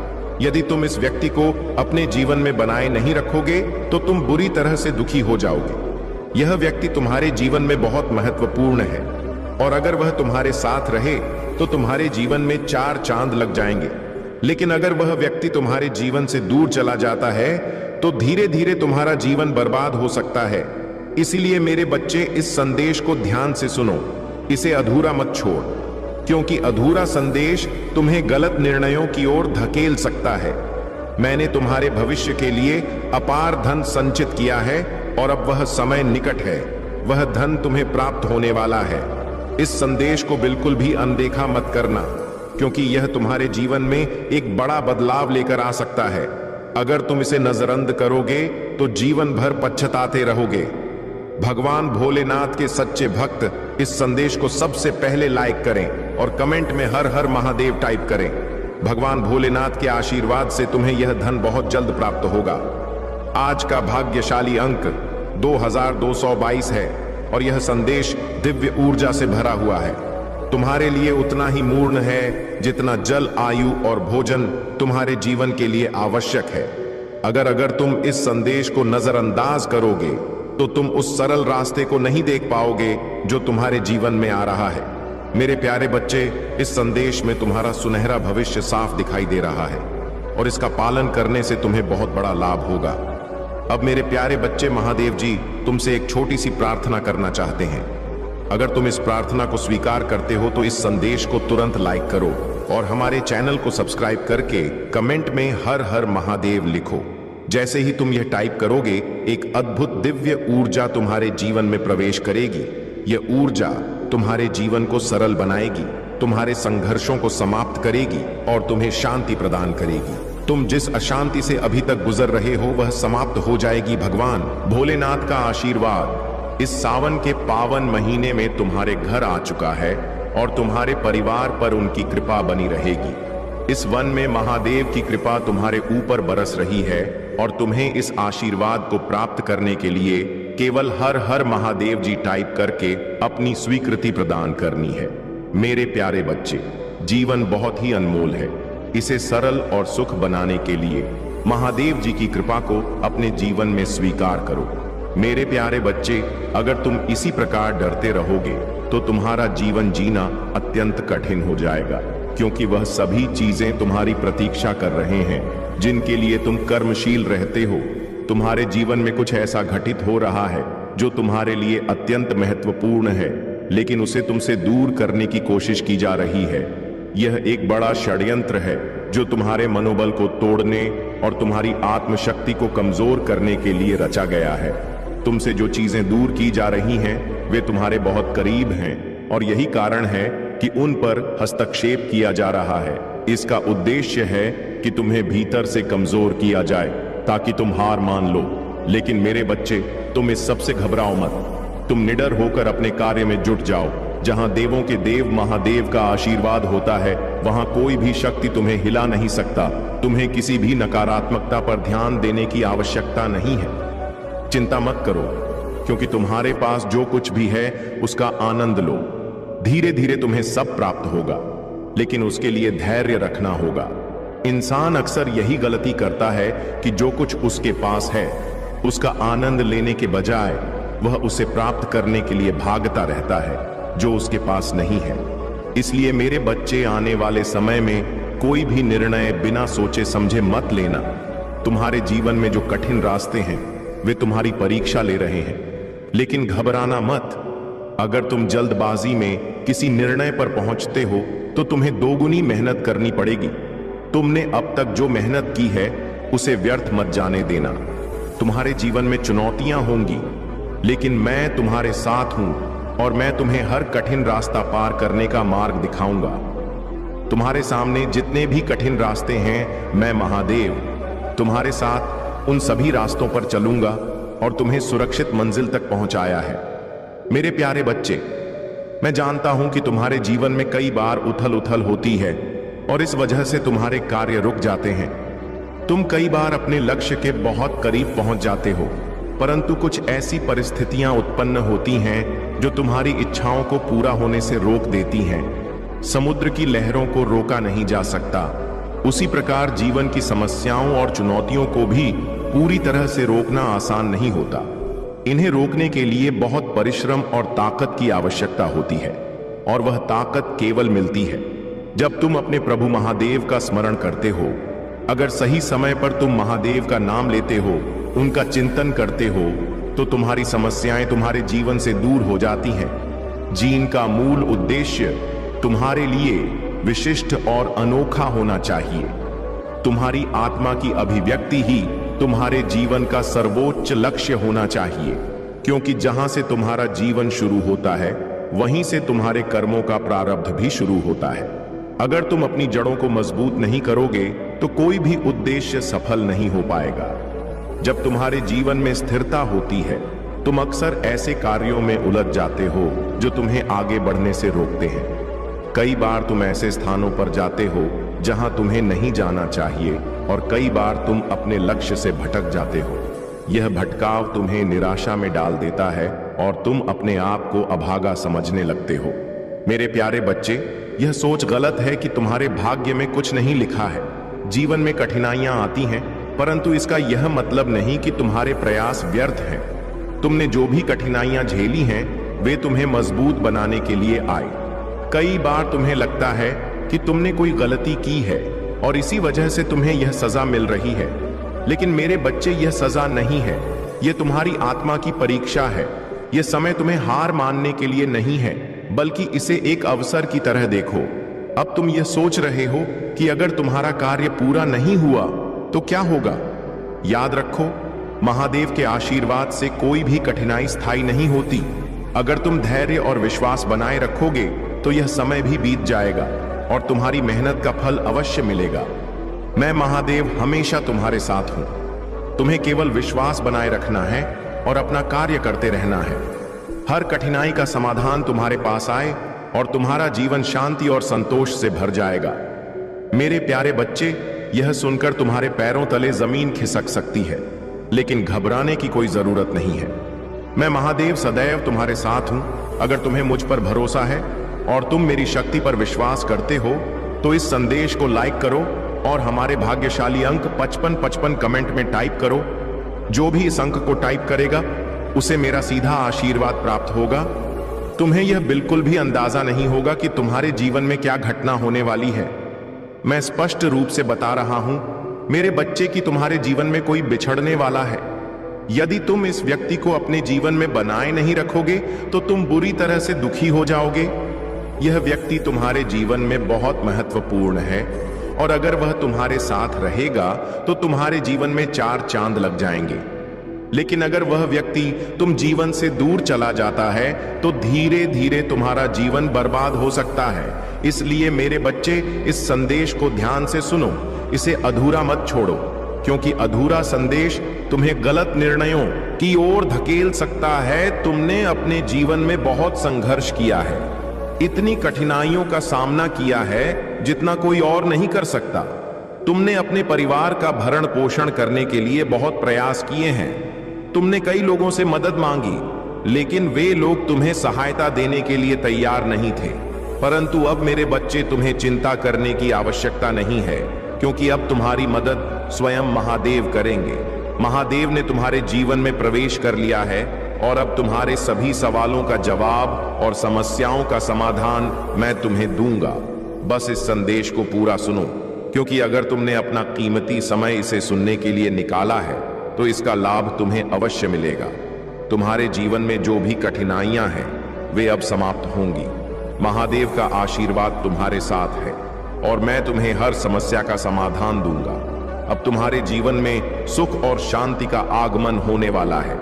यदि तुम इस व्यक्ति को अपने जीवन में बनाए नहीं रखोगे तो तुम बुरी तरह से दुखी हो जाओगे। यह व्यक्ति तुम्हारे जीवन में बहुत महत्वपूर्ण है और अगर वह तुम्हारे साथ रहे तो तुम्हारे जीवन में 4 चांद लग जाएंगे। लेकिन अगर वह व्यक्ति तुम्हारे जीवन से दूर चला जाता है तो धीरे धीरे तुम्हारा जीवन बर्बाद हो सकता है। इसीलिए मेरे बच्चे, इस संदेश को ध्यान से सुनो। इसे अधूरा मत छोड़, क्योंकि अधूरा संदेश तुम्हें गलत निर्णयों की ओर धकेल सकता है। मैंने तुम्हारे भविष्य के लिए अपार धन संचित किया है और अब वह समय निकट है। वह धन तुम्हें प्राप्त होने वाला है। इस संदेश को बिल्कुल भी अनदेखा मत करना, क्योंकि यह तुम्हारे जीवन में एक बड़ा बदलाव लेकर आ सकता है। अगर तुम इसे नजरअंदाज करोगे तो जीवन भर पछताते रहोगे। भगवान भोलेनाथ के सच्चे भक्त इस संदेश को सबसे पहले लाइक करें और कमेंट में हर हर महादेव टाइप करें। भगवान भोलेनाथ के आशीर्वाद से तुम्हें यह धन बहुत जल्द प्राप्त होगा। आज का भाग्यशाली अंक 2222 है और यह संदेश दिव्य ऊर्जा से भरा हुआ है। तुम्हारे लिए उतना ही मूर्ण है जितना जल, आयु और भोजन तुम्हारे जीवन के लिए आवश्यक है। अगर तुम इस संदेश को नजरअंदाज करोगे तो तुम उस सरल रास्ते को नहीं देख पाओगे जो तुम्हारे जीवन में आ रहा है। मेरे प्यारे बच्चे, इस संदेश में तुम्हारा सुनहरा भविष्य साफ दिखाई दे रहा है और इसका पालन करने से तुम्हें बहुत बड़ा लाभ होगा। अब मेरे प्यारे बच्चे, महादेव जी तुमसे एक छोटी सी प्रार्थना करना चाहते हैं। अगर तुम इस प्रार्थना को स्वीकार करते हो तो इस संदेश को तुरंत लाइक करो और हमारे चैनल को सब्सक्राइब करके कमेंट में हर हर महादेव लिखो। जैसे ही तुम यह टाइप करोगे, एक अद्भुत दिव्य ऊर्जा तुम्हारे जीवन में प्रवेश करेगी। यह ऊर्जा तुम्हारे जीवन को सरल बनाएगी, तुम्हारे संघर्षों को समाप्त करेगी और तुम्हें शांति प्रदान करेगी। तुम जिस अशांति से अभी तक गुजर रहे हो वह समाप्त हो जाएगी। भगवान भोलेनाथ का आशीर्वाद इस सावन के पावन महीने में तुम्हारे घर आ चुका है और तुम्हारे परिवार पर उनकी कृपा बनी रहेगी। इस वन में महादेव की कृपा तुम्हारे ऊपर बरस रही है और तुम्हें इस आशीर्वाद को प्राप्त करने के लिए केवल हर हर महादेव जी टाइप करके अपनी स्वीकृति प्रदान करनी है। मेरे प्यारे बच्चे, जीवन बहुत ही अनमोल है। इसे सरल और सुख बनाने के लिए महादेव जी की कृपा को अपने जीवन में स्वीकार करो। मेरे प्यारे बच्चे, अगर तुम इसी प्रकार डरते रहोगे तो तुम्हारा जीवन जीना अत्यंत कठिन हो जाएगा, क्योंकि वह सभी चीजें तुम्हारी प्रतीक्षा कर रहे हैं जिनके लिए तुम कर्मशील रहते हो। तुम्हारे जीवन में कुछ ऐसा घटित हो रहा है जो तुम्हारे लिए अत्यंत महत्वपूर्ण है, लेकिन उसे तुमसे दूर करने की कोशिश की जा रही है। यह एक बड़ा षड्यंत्र है जो तुम्हारे मनोबल को तोड़ने और तुम्हारी आत्मशक्ति को कमजोर करने के लिए रचा गया है। तुमसे जो चीजें दूर की जा रही हैं वे तुम्हारे बहुत करीब हैं और यही कारण है कि उन पर हस्तक्षेप किया जा रहा है। इसका उद्देश्य है कि तुम्हें भीतर से कमजोर किया जाए ताकि तुम हार मान लो। लेकिन मेरे बच्चे, तुम इस सब से घबराओ मत। तुम निडर होकर अपने कार्य में जुट जाओ। जहां देवों के देव महादेव का आशीर्वाद होता है वहां कोई भी शक्ति तुम्हें हिला नहीं सकता। तुम्हें किसी भी नकारात्मकता पर ध्यान देने की आवश्यकता नहीं है। चिंता मत करो, क्योंकि तुम्हारे पास जो कुछ भी है उसका आनंद लो। धीरे धीरे तुम्हें सब प्राप्त होगा, लेकिन उसके लिए धैर्य रखना होगा। इंसान अक्सर यही गलती करता है कि जो कुछ उसके पास है उसका आनंद लेने के बजाय वह उसे प्राप्त करने के लिए भागता रहता है जो उसके पास नहीं है। इसलिए मेरे बच्चे, आने वाले समय में कोई भी निर्णय बिना सोचे समझे मत लेना। तुम्हारे जीवन में जो कठिन रास्ते हैं वे तुम्हारी परीक्षा ले रहे हैं, लेकिन घबराना मत। अगर तुम जल्दबाजी में किसी निर्णय पर पहुंचते हो तो तुम्हें दोगुनी मेहनत करनी पड़ेगी। तुमने अब तक जो मेहनत की है उसे व्यर्थ मत जाने देना। तुम्हारे जीवन में चुनौतियां होंगी, लेकिन मैं तुम्हारे साथ हूं और मैं तुम्हें हर कठिन रास्ता पार करने का मार्ग दिखाऊंगा। तुम्हारे सामने जितने भी कठिन रास्ते हैं, मैं महादेव तुम्हारे साथ उन सभी रास्तों पर चलूंगा और तुम्हें सुरक्षित मंजिल तक पहुंचाया है। मेरे प्यारे बच्चे, मैं जानता हूं कि तुम्हारे जीवन में कई बार उथल उथल होती है और इस वजह से तुम्हारे कार्य रुक जाते हैं। तुम कई बार अपने लक्ष्य के बहुत करीब पहुंच जाते हो, परंतु कुछ ऐसी परिस्थितियां उत्पन्न होती हैं जो तुम्हारी इच्छाओं को पूरा होने से रोक देती हैं। समुद्र की लहरों को रोका नहीं जा सकता, उसी प्रकार जीवन की समस्याओं और चुनौतियों को भी पूरी तरह से रोकना आसान नहीं होता। इन्हें रोकने के लिए बहुत परिश्रम और ताकत की आवश्यकता होती है, और वह ताकत केवल मिलती है जब तुम अपने प्रभु महादेव का स्मरण करते हो। अगर सही समय पर तुम महादेव का नाम लेते हो, उनका चिंतन करते हो, तो तुम्हारी समस्याएं तुम्हारे जीवन से दूर हो जाती हैं। जीवन का मूल उद्देश्य तुम्हारे लिए विशिष्ट और अनोखा होना चाहिए। तुम्हारी आत्मा की अभिव्यक्ति ही तुम्हारे जीवन का सर्वोच्च लक्ष्य होना चाहिए, क्योंकि जहां से तुम्हारा जीवन शुरू होता है वहीं से तुम्हारे कर्मों का प्रारब्ध भी शुरू होता है। अगर तुम अपनी जड़ों को मजबूत नहीं करोगे तो कोई भी उद्देश्य सफल नहीं हो पाएगा। जब तुम्हारे जीवन में स्थिरता होती है, तुम अक्सर ऐसे कार्यों में उलझ जाते हो जो तुम्हें आगे बढ़ने से रोकते हैं। कई बार तुम ऐसे स्थानों पर जाते हो जहां तुम्हें नहीं जाना चाहिए, और कई बार तुम अपने लक्ष्य से भटक जाते हो। यह भटकाव तुम्हें निराशा में डाल देता है और तुम अपने आप को अभागा समझने लगते हो। मेरे प्यारे बच्चे, यह सोच गलत है कि तुम्हारे भाग्य में कुछ नहीं लिखा है। जीवन में कठिनाइयां आती हैं, परंतु इसका यह मतलब नहीं कि तुम्हारे प्रयास व्यर्थ हैं। तुमने जो भी कठिनाइयां झेली हैं वे तुम्हें मजबूत बनाने के लिए आए। कई बार तुम्हें लगता है कि तुमने कोई गलती की है और इसी वजह से तुम्हें यह सजा मिल रही है, लेकिन मेरे बच्चे, यह सजा नहीं है, यह तुम्हारी आत्मा की परीक्षा है। यह समय तुम्हें हार मानने के लिए नहीं है, बल्कि इसे एक अवसर की तरह देखो। अब तुम यह सोच रहे हो कि अगर तुम्हारा कार्य पूरा नहीं हुआ तो क्या होगा। याद रखो, महादेव के आशीर्वाद से कोई भी कठिनाई स्थायी नहीं होती। अगर तुम धैर्य और विश्वास बनाए रखोगे तो यह समय भी बीत जाएगा और तुम्हारी मेहनत का फल अवश्य मिलेगा। मैं महादेव हमेशा तुम्हारे साथ हूं। तुम्हें केवल विश्वास बनाए रखना है और अपना कार्य करते रहना है। हर कठिनाई का समाधान तुम्हारे पास आए और तुम्हारा जीवन शांति और संतोष से भर जाएगा। मेरे प्यारे बच्चे, यह सुनकर तुम्हारे पैरों तले जमीन खिसक सकती है, लेकिन घबराने की कोई जरूरत नहीं है। मैं महादेव सदैव तुम्हारे साथ हूं। अगर तुम्हें मुझ पर भरोसा है और तुम मेरी शक्ति पर विश्वास करते हो तो इस संदेश को लाइक करो और हमारे भाग्यशाली अंक 5555 कमेंट में टाइप करो। जो भी इस अंक को टाइप करेगा उसे मेरा सीधा आशीर्वाद प्राप्त होगा। तुम्हें यह बिल्कुल भी अंदाजा नहीं होगा कि तुम्हारे जीवन में क्या घटना होने वाली है। मैं स्पष्ट रूप से बता रहा हूं मेरे बच्चे कि तुम्हारे जीवन में कोई बिछड़ने वाला है। यदि तुम इस व्यक्ति को अपने जीवन में बनाए नहीं रखोगे तो तुम बुरी तरह से दुखी हो जाओगे। यह व्यक्ति तुम्हारे जीवन में बहुत महत्वपूर्ण है और अगर वह तुम्हारे साथ रहेगा तो तुम्हारे जीवन में 4 चांद लग जाएंगे। लेकिन अगर वह व्यक्ति तुम जीवन से दूर चला जाता है तो धीरे धीरे तुम्हारा जीवन बर्बाद हो सकता है। इसलिए मेरे बच्चे, इस संदेश को ध्यान से सुनो, इसे अधूरा मत छोड़ो, क्योंकि अधूरा संदेश तुम्हें गलत निर्णयों की ओर धकेल सकता है। तुमने अपने जीवन में बहुत संघर्ष किया है, इतनी कठिनाइयों का सामना किया है जितना कोई और नहीं कर सकता। तुमने अपने परिवार का भरण पोषण करने के लिए बहुत प्रयास किए हैं। तुमने कई लोगों से मदद मांगी, लेकिन वे लोग तुम्हें सहायता देने के लिए तैयार नहीं थे। परंतु अब मेरे बच्चे, तुम्हें चिंता करने की आवश्यकता नहीं है, क्योंकि अब तुम्हारी मदद स्वयं महादेव करेंगे। महादेव ने तुम्हारे जीवन में प्रवेश कर लिया है और अब तुम्हारे सभी सवालों का जवाब और समस्याओं का समाधान मैं तुम्हें दूंगा। बस इस संदेश को पूरा सुनो, क्योंकि अगर तुमने अपना कीमती समय इसे सुनने के लिए निकाला है तो इसका लाभ तुम्हें अवश्य मिलेगा। तुम्हारे जीवन में जो भी कठिनाइयां हैं वे अब समाप्त होंगी। महादेव का आशीर्वाद तुम्हारे साथ है और मैं तुम्हें हर समस्या का समाधान दूंगा। अब तुम्हारे जीवन में सुख और शांति का आगमन होने वाला है।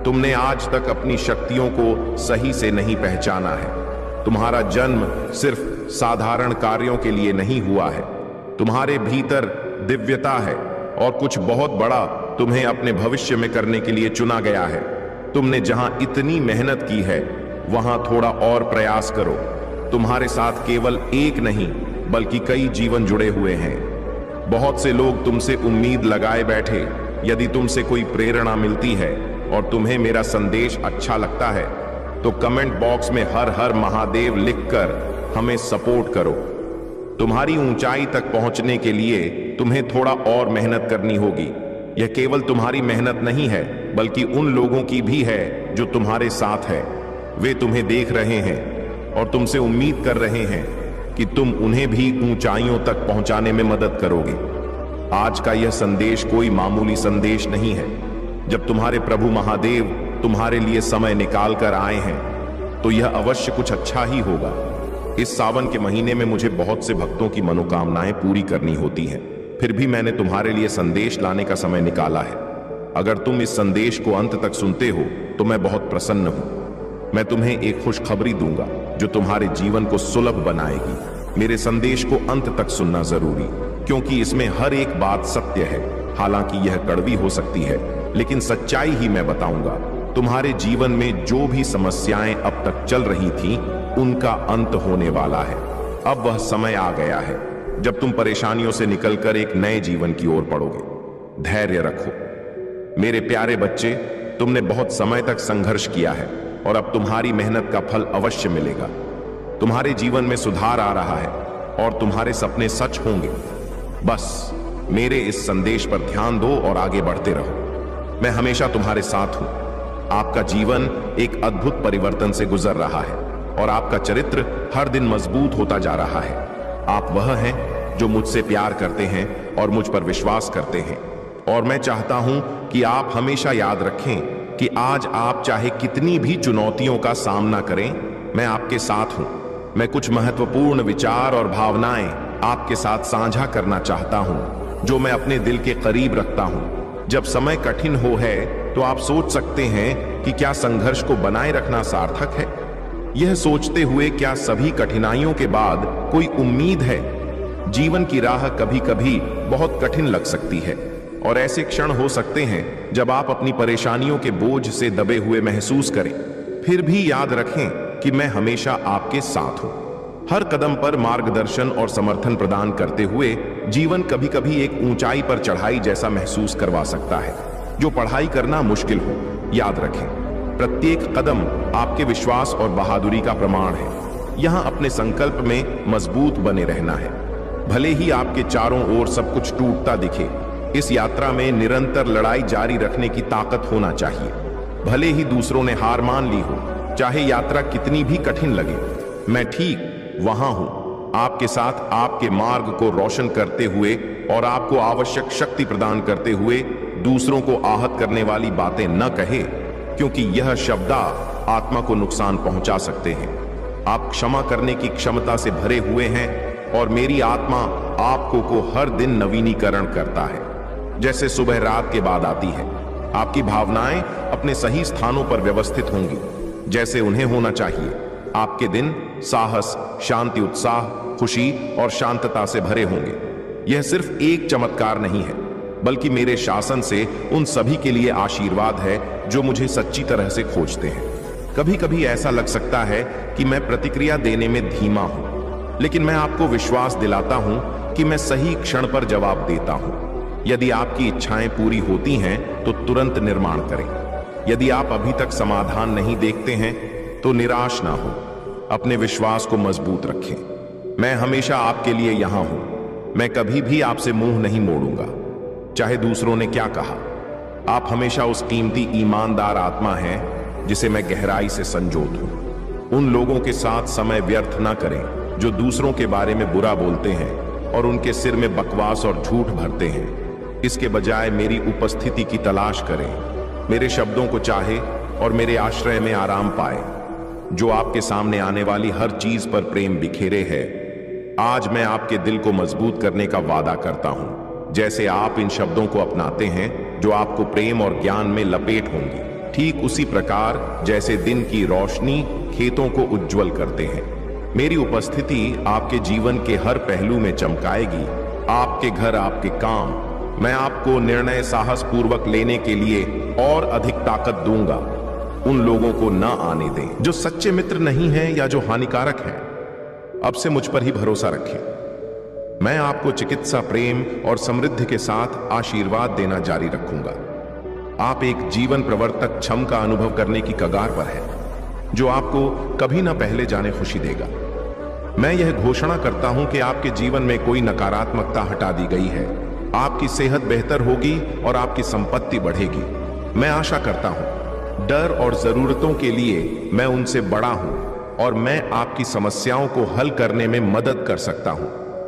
तुमने आज तक अपनी शक्तियों को सही से नहीं पहचाना है। तुम्हारा जन्म सिर्फ साधारण कार्यों के लिए नहीं हुआ है। तुम्हारे भीतर दिव्यता है और कुछ बहुत बड़ा तुम्हें अपने भविष्य में करने के लिए चुना गया है। तुमने जहां इतनी मेहनत की है वहां थोड़ा और प्रयास करो। तुम्हारे साथ केवल एक नहीं बल्कि कई जीवन जुड़े हुए हैं। बहुत से लोग तुमसे उम्मीद लगाए बैठे। यदि तुमसे कोई प्रेरणा मिलती है और तुम्हें मेरा संदेश अच्छा लगता है तो कमेंट बॉक्स में हर हर महादेव लिखकर हमें सपोर्ट करो। तुम्हारी ऊंचाई तक पहुंचने के लिए तुम्हें थोड़ा और मेहनत करनी होगी। यह केवल तुम्हारी मेहनत नहीं है बल्कि उन लोगों की भी है जो तुम्हारे साथ है। वे तुम्हें देख रहे हैं और तुमसे उम्मीद कर रहे हैं कि तुम उन्हें भी ऊंचाइयों तक पहुंचाने में मदद करोगे। आज का यह संदेश कोई मामूली संदेश नहीं है। जब तुम्हारे प्रभु महादेव तुम्हारे लिए समय निकाल कर आए हैं तो यह अवश्य कुछ अच्छा ही होगा। इस सावन के महीने में मुझे बहुत से भक्तों की मनोकामनाएं पूरी करनी होती हैं। फिर भी मैंने तुम्हारे लिए संदेश लाने का समय निकाला है। अगर तुम इस संदेश को अंत तक सुनते हो तो मैं बहुत प्रसन्न हूं। मैं तुम्हें एक खुशखबरी दूंगा जो तुम्हारे जीवन को सुलभ बनाएगी। मेरे संदेश को अंत तक सुनना जरूरी, क्योंकि इसमें हर एक बात सत्य है। हालांकि यह कड़वी हो सकती है, लेकिन सच्चाई ही मैं बताऊंगा। तुम्हारे जीवन में जो भी समस्याएं अब तक चल रही थीं, उनका अंत होने वाला है। अब वह समय आ गया है जब तुम परेशानियों से निकलकर एक नए जीवन की ओर बढ़ोगे। धैर्य रखो मेरे प्यारे बच्चे। तुमने बहुत समय तक संघर्ष किया है और अब तुम्हारी मेहनत का फल अवश्य मिलेगा। तुम्हारे जीवन में सुधार आ रहा है और तुम्हारे सपने सच होंगे। बस मेरे इस संदेश पर ध्यान दो और आगे बढ़ते रहो। मैं हमेशा तुम्हारे साथ हूं। आपका जीवन एक अद्भुत परिवर्तन से गुजर रहा है और आपका चरित्र हर दिन मजबूत होता जा रहा है। आप वह हैं जो मुझसे प्यार करते हैं और मुझ पर विश्वास करते हैं। और मैं चाहता हूं कि आप हमेशा याद रखें कि आज आप चाहे कितनी भी चुनौतियों का सामना करें, मैं आपके साथ हूं। मैं कुछ महत्वपूर्ण विचार और भावनाएं आपके साथ साझा करना चाहता हूं जो मैं अपने दिल के करीब रखता हूं। जब समय कठिन हो है तो आप सोच सकते हैं कि क्या संघर्ष को बनाए रखना सार्थक है। यह सोचते हुए क्या सभी कठिनाइयों के बाद कोई उम्मीद है। जीवन की राह कभी कभी बहुत कठिन लग सकती है और ऐसे क्षण हो सकते हैं जब आप अपनी परेशानियों के बोझ से दबे हुए महसूस करें। फिर भी याद रखें कि मैं हमेशा आपके साथ हूं। हर कदम पर मार्गदर्शन और समर्थन प्रदान करते हुए जीवन कभी कभी एक ऊंचाई पर चढ़ाई जैसा महसूस करवा सकता है जो पढ़ाई करना मुश्किल हो। याद रखें, प्रत्येक कदम आपके विश्वास और बहादुरी का प्रमाण है। यहां अपने संकल्प में मजबूत बने रहना है। भले ही आपके चारों ओर सब कुछ टूटता दिखे, इस यात्रा में निरंतर लड़ाई जारी रखने की ताकत होना चाहिए। भले ही दूसरों ने हार मान ली हो, चाहे यात्रा कितनी भी कठिन लगे, मैं ठीक वहां हूं, आपके साथ, आपके मार्ग को रोशन करते हुए और आपको आवश्यक शक्ति प्रदान करते हुए। दूसरों को आहत करने वाली बातें न कहे, क्योंकि यह शब्द आत्मा को नुकसान पहुंचा सकते हैं। आप क्षमा करने की क्षमता से भरे हुए हैं और मेरी आत्मा आपको को हर दिन नवीनीकरण करता है, जैसे सुबह रात के बाद आती है। आपकी भावनाएं अपने सही स्थानों पर व्यवस्थित होंगी, जैसे उन्हें होना चाहिए। आपके दिन साहस, शांति, उत्साह, खुशी और शांतता से भरे होंगे। यह सिर्फ एक चमत्कार नहीं है, बल्कि मेरे शासन से उन सभी के लिए आशीर्वाद है जो मुझे सच्ची तरह से खोजते हैं। कभी कभी ऐसा लग सकता है कि मैं प्रतिक्रिया देने में धीमा हूं, लेकिन मैं आपको विश्वास दिलाता हूं कि मैं सही क्षण पर जवाब देता हूं। यदि आपकी इच्छाएं पूरी होती हैं तो तुरंत निर्माण करें। यदि आप अभी तक समाधान नहीं देखते हैं तो निराश ना हो, अपने विश्वास को मजबूत रखें। मैं हमेशा आपके लिए यहां हूं। मैं कभी भी आपसे मुंह नहीं मोड़ूंगा, चाहे दूसरों ने क्या कहा। आप हमेशा उस कीमती ईमानदार आत्मा हैं जिसे मैं गहराई से संजोत हूं। उन लोगों के साथ समय व्यर्थ ना करें जो दूसरों के बारे में बुरा बोलते हैं और उनके सिर में बकवास और झूठ भरते हैं। इसके बजाय मेरी उपस्थिति की तलाश करें, मेरे शब्दों को चाहे और मेरे आश्रय में आराम पाए, जो आपके सामने आने वाली हर चीज पर प्रेम बिखेरे है। आज मैं आपके दिल को मजबूत करने का वादा करता हूं। जैसे आप इन शब्दों को अपनाते हैं जो आपको प्रेम और ज्ञान में लपेट होंगी, ठीक उसी प्रकार जैसे दिन की रोशनी खेतों को उज्जवल करते हैं, मेरी उपस्थिति आपके जीवन के हर पहलू में चमकाएगी। आपके घर, आपके काम, मैं आपको निर्णय साहस पूर्वक लेने के लिए और अधिक ताकत दूंगा। उन लोगों को न आने दें जो सच्चे मित्र नहीं हैं या जो हानिकारक हैं। अब से मुझ पर ही भरोसा रखें। मैं आपको चिकित्सा, प्रेम और समृद्धि के साथ आशीर्वाद देना जारी रखूंगा। आप एक जीवन प्रवर्तक क्षम का अनुभव करने की कगार पर है, जो आपको कभी न पहले जाने खुशी देगा। मैं यह घोषणा करता हूं कि आपके जीवन में कोई नकारात्मकता हटा दी गई है। आपकी सेहत बेहतर होगी और आपकी संपत्ति बढ़ेगी। मैं आशा करता हूं, डर और जरूरतों के लिए मैं उनसे बड़ा हूं और मैं आपकी समस्याओं को हल करने में मदद कर सकता हूं।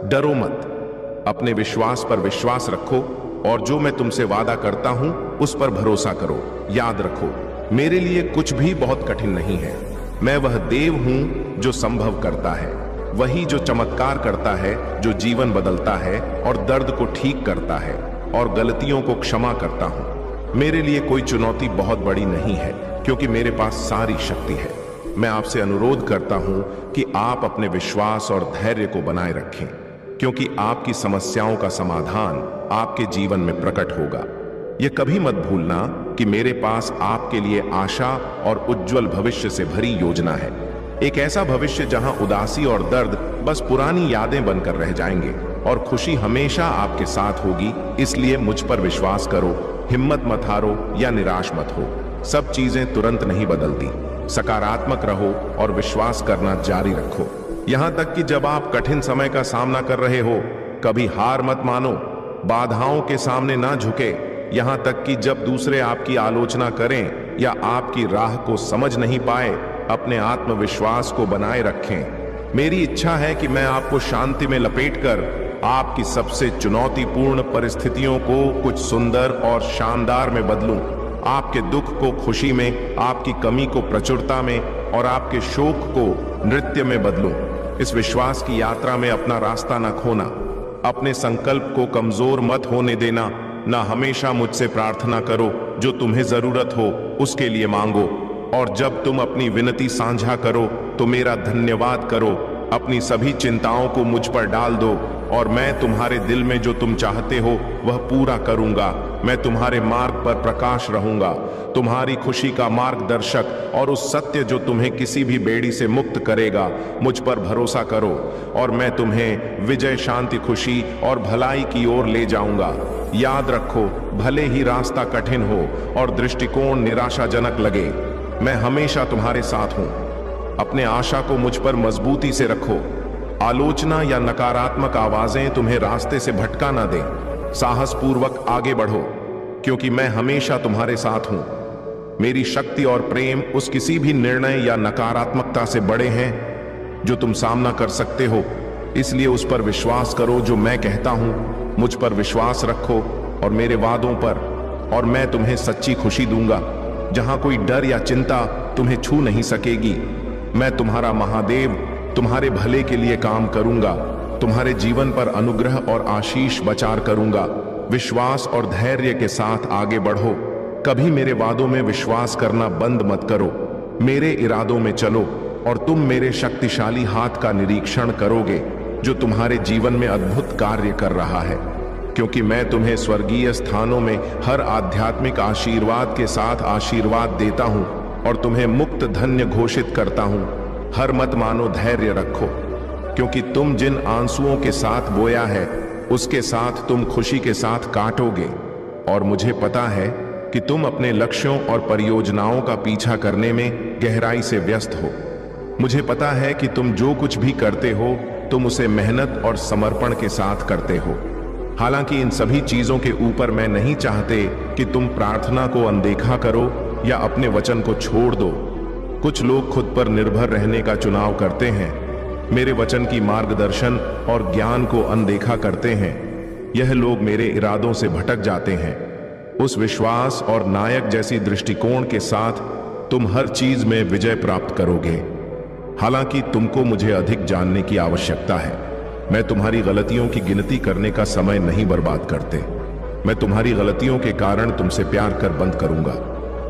डरो मत, अपने विश्वास पर विश्वास रखो और जो मैं तुमसे वादा करता हूं उस पर भरोसा करो। याद रखो, मेरे लिए कुछ भी बहुत कठिन नहीं है। मैं वह देव हूं जो संभव करता है, वही जो चमत्कार करता है, जो जीवन बदलता है और दर्द को ठीक करता है और गलतियों को क्षमा करता हूं। मेरे लिए कोई चुनौती बहुत बड़ी नहीं है, क्योंकि मेरे पास सारी शक्ति है। मैं आपसे अनुरोध करता हूं कि आप अपने विश्वास और धैर्य को बनाए रखें, क्योंकि आपकी समस्याओं का समाधान आपके जीवन में प्रकट होगा। यह कभी मत भूलना कि मेरे पास आपके लिए आशा और उज्जवल भविष्य से भरी योजना है। एक ऐसा भविष्य जहां उदासी और दर्द बस पुरानी यादें बनकर रह जाएंगे और खुशी हमेशा आपके साथ होगी। इसलिए मुझ पर विश्वास करो, हिम्मत मत हारो या निराश मत हो। सब चीजें तुरंत नहीं बदलती। सकारात्मक रहो और विश्वास करना जारी रखो, यहां तक कि जब आप कठिन समय का सामना कर रहे हो। कभी हार मत मानो, बाधाओं के सामने ना झुके, यहां तक कि जब दूसरे आपकी आलोचना करें या आपकी राह को समझ नहीं पाए। अपने आत्मविश्वास को बनाए रखें। मेरी इच्छा है कि मैं आपको शांति में लपेटकर आपकी सबसे चुनौतीपूर्ण परिस्थितियों को कुछ सुंदर और शानदार में बदलूं। आपके दुख को खुशी में, आपकी कमी को प्रचुरता में और आपके शोक को नृत्य में बदलूं। इस विश्वास की यात्रा में अपना रास्ता न खोना, अपने संकल्प को कमजोर मत होने देना। ना हमेशा मुझसे प्रार्थना करो, जो तुम्हें जरूरत हो उसके लिए मांगो, और जब तुम अपनी विनती साझा करो तो मेरा धन्यवाद करो। अपनी सभी चिंताओं को मुझ पर डाल दो और मैं तुम्हारे दिल में जो तुम चाहते हो वह पूरा करूंगा। मैं तुम्हारे मार्ग पर प्रकाश रहूंगा, तुम्हारी खुशी का मार्गदर्शक और उस सत्य जो तुम्हें किसी भी बेड़ी से मुक्त करेगा। मुझ पर भरोसा करो और मैं तुम्हें विजय, शांति, खुशी और भलाई की ओर ले जाऊंगा। याद रखो, भले ही रास्ता कठिन हो और दृष्टिकोण निराशाजनक लगे, मैं हमेशा तुम्हारे साथ हूं। अपने आशा को मुझ पर मजबूती से रखो। आलोचना या नकारात्मक आवाजें तुम्हें रास्ते से भटका ना दें। साहस पूर्वक आगे बढ़ो, क्योंकि मैं हमेशा तुम्हारे साथ हूं। मेरी शक्ति और प्रेम उस किसी भी निर्णय या नकारात्मकता से बड़े हैं जो तुम सामना कर सकते हो। इसलिए उस पर विश्वास करो जो मैं कहता हूं। मुझ पर विश्वास रखो और मेरे वादों पर, और मैं तुम्हें सच्ची खुशी दूंगा जहां कोई डर या चिंता तुम्हें छू नहीं सकेगी। मैं तुम्हारा महादेव तुम्हारे भले के लिए काम करूंगा, तुम्हारे जीवन पर अनुग्रह और आशीष बचार करूंगा। विश्वास और धैर्य के साथ आगे बढ़ो। कभी मेरे वादों में विश्वास करना बंद मत करो। मेरे इरादों में चलो और तुम मेरे शक्तिशाली हाथ का निरीक्षण करोगे जो तुम्हारे जीवन में अद्भुत कार्य कर रहा है। क्योंकि मैं तुम्हें स्वर्गीय स्थानों में हर आध्यात्मिक आशीर्वाद के साथ आशीर्वाद देता हूं और तुम्हें मुक्त धन्य घोषित करता हूं। हर मत मानो, धैर्य रखो, क्योंकि तुम जिन आंसुओं के साथ बोया है उसके साथ तुम खुशी के साथ काटोगे। और मुझे पता है कि तुम अपने लक्ष्यों और परियोजनाओं का पीछा करने में गहराई से व्यस्त हो। मुझे पता है कि तुम जो कुछ भी करते हो तुम उसे मेहनत और समर्पण के साथ करते हो। हालांकि इन सभी चीजों के ऊपर मैं नहीं चाहते कि तुम प्रार्थना को अनदेखा करो या अपने वचन को छोड़ दो। कुछ लोग खुद पर निर्भर रहने का चुनाव करते हैं, मेरे वचन की मार्गदर्शन और ज्ञान को अनदेखा करते हैं। यह लोग मेरे इरादों से भटक जाते हैं। उस विश्वास और नायक जैसी दृष्टिकोण के साथ तुम हर चीज में विजय प्राप्त करोगे। हालांकि तुमको मुझे अधिक जानने की आवश्यकता है। मैं तुम्हारी गलतियों की गिनती करने का समय नहीं बर्बाद करते। मैं तुम्हारी गलतियों के कारण तुमसे प्यार कर बंद करूंगा।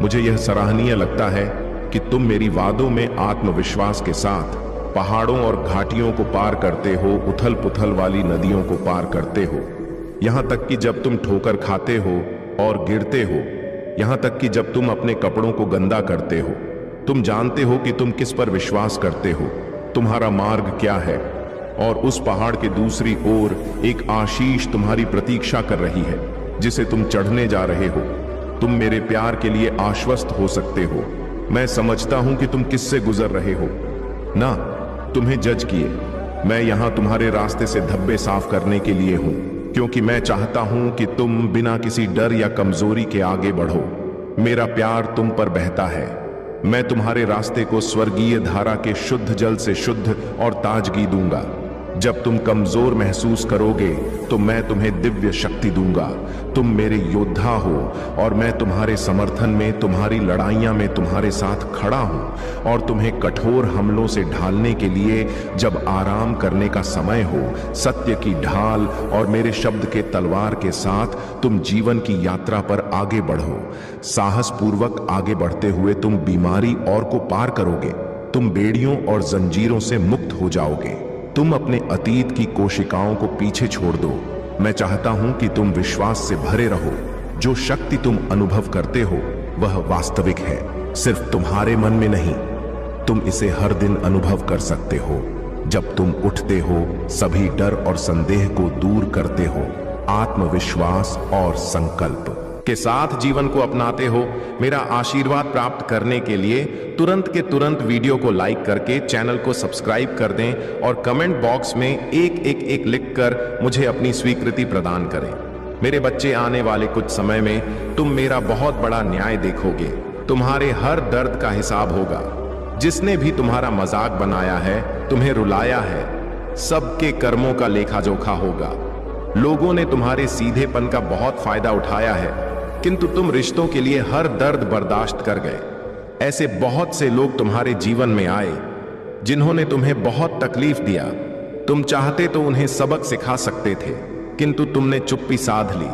मुझे यह सराहनीय लगता है कि तुम मेरी वादों में आत्मविश्वास के साथ पहाड़ों और घाटियों को पार करते हो, उथल पुथल वाली नदियों को पार करते हो। यहां तक कि जब तुम ठोकर खाते हो और गिरते हो, यहां तक कि जब तुम अपने कपड़ों को गंदा करते हो, तुम जानते हो कि तुम किस पर विश्वास करते हो, तुम्हारा मार्ग क्या है। और उस पहाड़ के दूसरी ओर एक आशीष तुम्हारी प्रतीक्षा कर रही है जिसे तुम चढ़ने जा रहे हो। तुम मेरे प्यार के लिए आश्वस्त हो सकते हो। मैं समझता हूं कि तुम किससे गुजर रहे हो, ना तुम्हें जज किए। मैं यहां तुम्हारे रास्ते से धब्बे साफ करने के लिए हूं, क्योंकि मैं चाहता हूं कि तुम बिना किसी डर या कमजोरी के आगे बढ़ो। मेरा प्यार तुम पर बहता है। मैं तुम्हारे रास्ते को स्वर्गीय धारा के शुद्ध जल से शुद्ध और ताजगी दूंगा। जब तुम कमजोर महसूस करोगे तो मैं तुम्हें दिव्य शक्ति दूंगा। तुम मेरे योद्धा हो और मैं तुम्हारे समर्थन में, तुम्हारी लड़ाइयां में तुम्हारे साथ खड़ा हूं। और तुम्हें कठोर हमलों से ढालने के लिए जब आराम करने का समय हो, सत्य की ढाल और मेरे शब्द के तलवार के साथ तुम जीवन की यात्रा पर आगे बढ़ो। साहस पूर्वक आगे बढ़ते हुए तुम बीमारी और को पार करोगे। तुम बेड़ियों और जंजीरों से मुक्त हो जाओगे। तुम अपने अतीत की कोशिकाओं को पीछे छोड़ दो। मैं चाहता हूं कि तुम विश्वास से भरे रहो। जो शक्ति तुम अनुभव करते हो वह वास्तविक है, सिर्फ तुम्हारे मन में नहीं। तुम इसे हर दिन अनुभव कर सकते हो। जब तुम उठते हो, सभी डर और संदेह को दूर करते हो, आत्मविश्वास और संकल्प के साथ जीवन को अपनाते हो। मेरा आशीर्वाद प्राप्त करने के लिए तुरंत के तुरंत वीडियो को लाइक करके चैनल को सब्सक्राइब कर दें और कमेंट बॉक्स में एक लिखकर मुझे अपनी स्वीकृति प्रदान करें। मेरे बच्चे, आने वाले कुछ समय में तुम मेरा बहुत बड़ा न्याय देखोगे। तुम्हारे हर दर्द का हिसाब होगा। जिसने भी तुम्हारा मजाक बनाया है, तुम्हें रुलाया है, सबके कर्मों का लेखा जोखा होगा। लोगों ने तुम्हारे सीधेपन का बहुत फायदा उठाया है, किंतु तुम रिश्तों के लिए हर दर्द बर्दाश्त कर गए। ऐसे बहुत से लोग तुम्हारे जीवन में आए जिन्होंने तुम्हें बहुत तकलीफ दिया। तुम चाहते तो उन्हें सबक सिखा सकते थे, किंतु तुमने चुप्पी साध ली,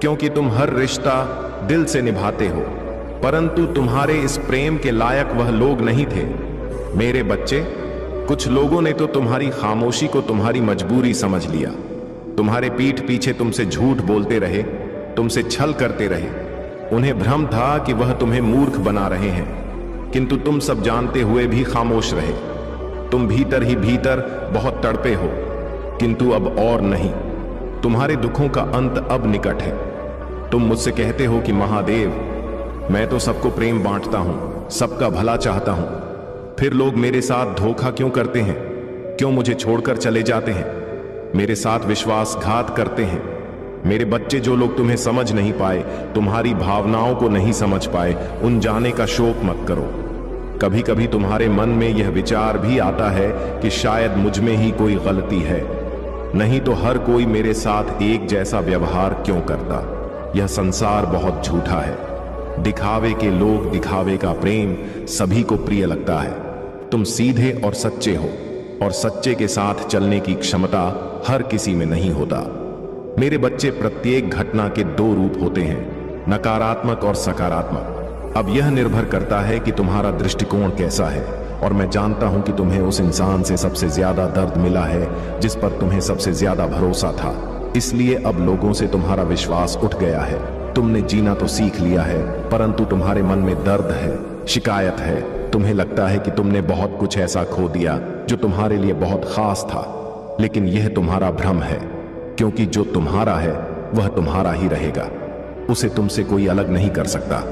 क्योंकि तुम हर रिश्ता दिल से निभाते हो। परंतु तुम्हारे इस प्रेम के लायक वह लोग नहीं थे। मेरे बच्चे, कुछ लोगों ने तो तुम्हारी खामोशी को तुम्हारी मजबूरी समझ लिया। तुम्हारे पीठ पीछे तुमसे झूठ बोलते रहे, तुमसे छल करते रहे। उन्हें भ्रम था कि वह तुम्हें मूर्ख बना रहे हैं, किंतु तुम सब जानते हुए भी खामोश रहे। तुम भीतर ही भीतर बहुत तड़पे हो, किंतु अब और नहीं। तुम्हारे दुखों का अंत अब निकट है। तुम मुझसे कहते हो कि महादेव, मैं तो सबको प्रेम बांटता हूं, सबका भला चाहता हूं, फिर लोग मेरे साथ धोखा क्यों करते हैं? क्यों मुझे छोड़कर चले जाते हैं? मेरे साथ विश्वासघात करते हैं। मेरे बच्चे, जो लोग तुम्हें समझ नहीं पाए, तुम्हारी भावनाओं को नहीं समझ पाए, उन जाने का शोक मत करो। कभी कभी तुम्हारे मन में यह विचार भी आता है कि शायद मुझ में ही कोई गलती है, नहीं तो हर कोई मेरे साथ एक जैसा व्यवहार क्यों करता। यह संसार बहुत झूठा है। दिखावे के लोग, दिखावे का प्रेम सभी को प्रिय लगता है। तुम सीधे और सच्चे हो, और सच्चे के साथ चलने की क्षमता हर किसी में नहीं होता। मेरे बच्चे, प्रत्येक घटना के दो रूप होते हैं, नकारात्मक और सकारात्मक। अब यह निर्भर करता है कि तुम्हारा दृष्टिकोण कैसा है। और मैं जानता हूं कि तुम्हें उस इंसान से सबसे ज्यादा दर्द मिला है जिस पर तुम्हें सबसे ज्यादा भरोसा था। इसलिए अब लोगों से तुम्हारा विश्वास उठ गया है। तुमने जीना तो सीख लिया है, परंतु तुम्हारे मन में दर्द है, शिकायत है। तुम्हें लगता है कि तुमने बहुत कुछ ऐसा खो दिया जो तुम्हारे लिए बहुत खास था, लेकिन यह तुम्हारा भ्रम है, क्योंकि जो तुम्हारा है वह तुम्हारा ही रहेगा। उसे तुमसे कोई अलग नहीं कर सकता।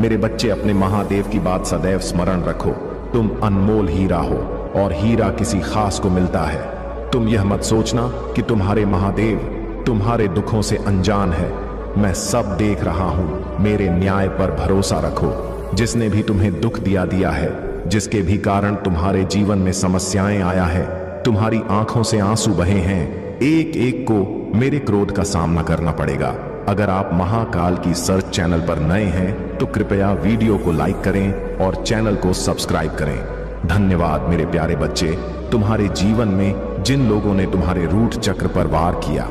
मेरे बच्चे, अपने महादेव की बात सदैव स्मरण रखो। तुम अनमोल हीरा हो और हीरा किसी खास को मिलता है। तुम यह मत सोचना कि तुम्हारे महादेव तुम्हारे दुखों से अनजान है। मैं सब देख रहा हूं। मेरे न्याय पर भरोसा रखो। जिसने भी तुम्हें दुख दिया है, जिसके भी कारण तुम्हारे जीवन में समस्याएं आया है, तुम्हारी आंखों से आंसू बहे हैं, एक एक को मेरे क्रोध का सामना करना पड़ेगा। अगर आप महाकाल की सर्च चैनल पर नए हैं तो कृपया वीडियो को लाइक करें और चैनल को सब्सक्राइब करें। धन्यवाद मेरे प्यारे बच्चे। तुम्हारे जीवन में जिन लोगों ने तुम्हारे रूट चक्र पर वार किया,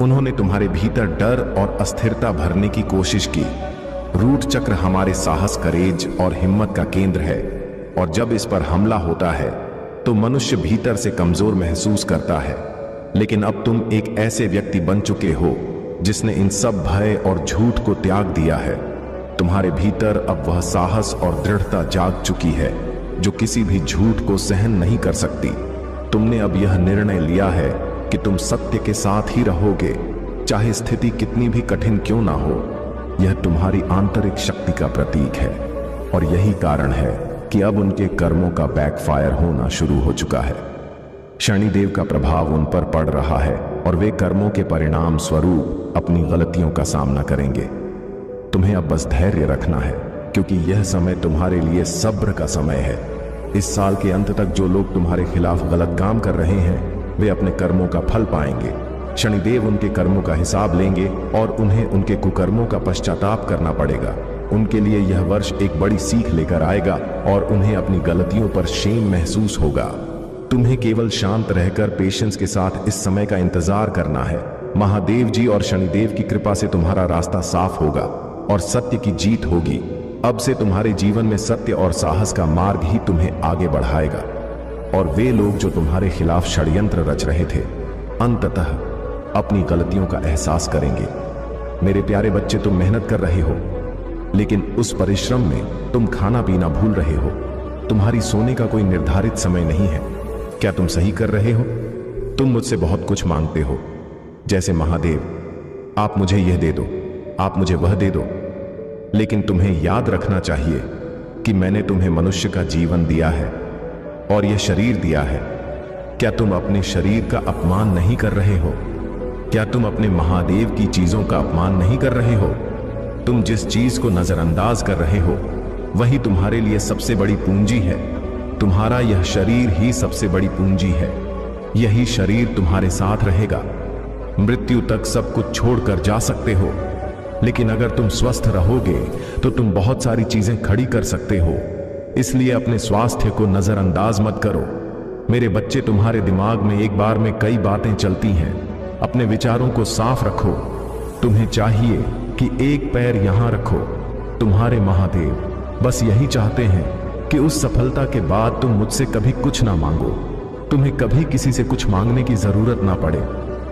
उन्होंने तुम्हारे भीतर डर और अस्थिरता भरने की कोशिश की। रूट चक्र हमारे साहस, करेज और हिम्मत का केंद्र है, और जब इस पर हमला होता है तो मनुष्य भीतर से कमजोर महसूस करता है। लेकिन अब तुम एक ऐसे व्यक्ति बन चुके हो जिसने इन सब भय और झूठ को त्याग दिया है। तुम्हारे भीतर अब वह साहस और दृढ़ता जाग चुकी है जो किसी भी झूठ को सहन नहीं कर सकती। तुमने अब यह निर्णय लिया है कि तुम सत्य के साथ ही रहोगे, चाहे स्थिति कितनी भी कठिन क्यों ना हो। यह तुम्हारी आंतरिक शक्ति का प्रतीक है, और यही कारण है कि अब उनके कर्मों का बैकफायर होना शुरू हो चुका है। शनिदेव का प्रभाव उन पर पड़ रहा है और वे कर्मों के परिणाम स्वरूप अपनी गलतियों का सामना करेंगे। तुम्हें अब बस धैर्य रखना है, क्योंकि यह समय तुम्हारे लिए सब्र का समय है। इस साल के अंत तक जो लोग तुम्हारे खिलाफ गलत काम कर रहे हैं, वे अपने कर्मों का फल पाएंगे। शनिदेव उनके कर्मों का हिसाब लेंगे और उन्हें उनके कुकर्मों का पश्चाताप करना पड़ेगा। उनके लिए यह वर्ष एक बड़ी सीख लेकर आएगा और उन्हें अपनी गलतियों पर शेम महसूस होगा। तुम्हें केवल शांत रहकर पेशेंस के साथ इस समय का इंतजार करना है। महादेव जी और शनिदेव की कृपा से तुम्हारा रास्ता साफ होगा और सत्य की जीत होगी। अब से तुम्हारे जीवन में सत्य और साहस का मार्ग ही तुम्हें आगे बढ़ाएगा, और वे लोग जो तुम्हारे खिलाफ षड्यंत्र रच रहे थे, अंततः अपनी गलतियों का एहसास करेंगे। मेरे प्यारे बच्चे, तुम मेहनत कर रहे हो, लेकिन उस परिश्रम में तुम खाना पीना भूल रहे हो। तुम्हारी सोने का कोई निर्धारित समय नहीं है। क्या तुम सही कर रहे हो? तुम मुझसे बहुत कुछ मांगते हो, जैसे महादेव, आप मुझे यह दे दो, आप मुझे वह दे दो। लेकिन तुम्हें याद रखना चाहिए कि मैंने तुम्हें मनुष्य का जीवन दिया है और यह शरीर दिया है। क्या तुम अपने शरीर का अपमान नहीं कर रहे हो? क्या तुम अपने महादेव की चीजों का अपमान नहीं कर रहे हो? तुम जिस चीज को नजरअंदाज कर रहे हो, वही तुम्हारे लिए सबसे बड़ी पूंजी है। तुम्हारा यह शरीर ही सबसे बड़ी पूंजी है। यही शरीर तुम्हारे साथ रहेगा। मृत्यु तक सब कुछ छोड़कर जा सकते हो, लेकिन अगर तुम स्वस्थ रहोगे तो तुम बहुत सारी चीजें खड़ी कर सकते हो। इसलिए अपने स्वास्थ्य को नजरअंदाज मत करो। मेरे बच्चे, तुम्हारे दिमाग में एक बार में कई बातें चलती हैं। अपने विचारों को साफ रखो। तुम्हें चाहिए कि एक पैर यहां रखो। तुम्हारे महादेव बस यही चाहते हैं कि उस सफलता के बाद तुम मुझसे कभी कुछ ना मांगो। तुम्हें कभी किसी से कुछ मांगने की जरूरत ना पड़े।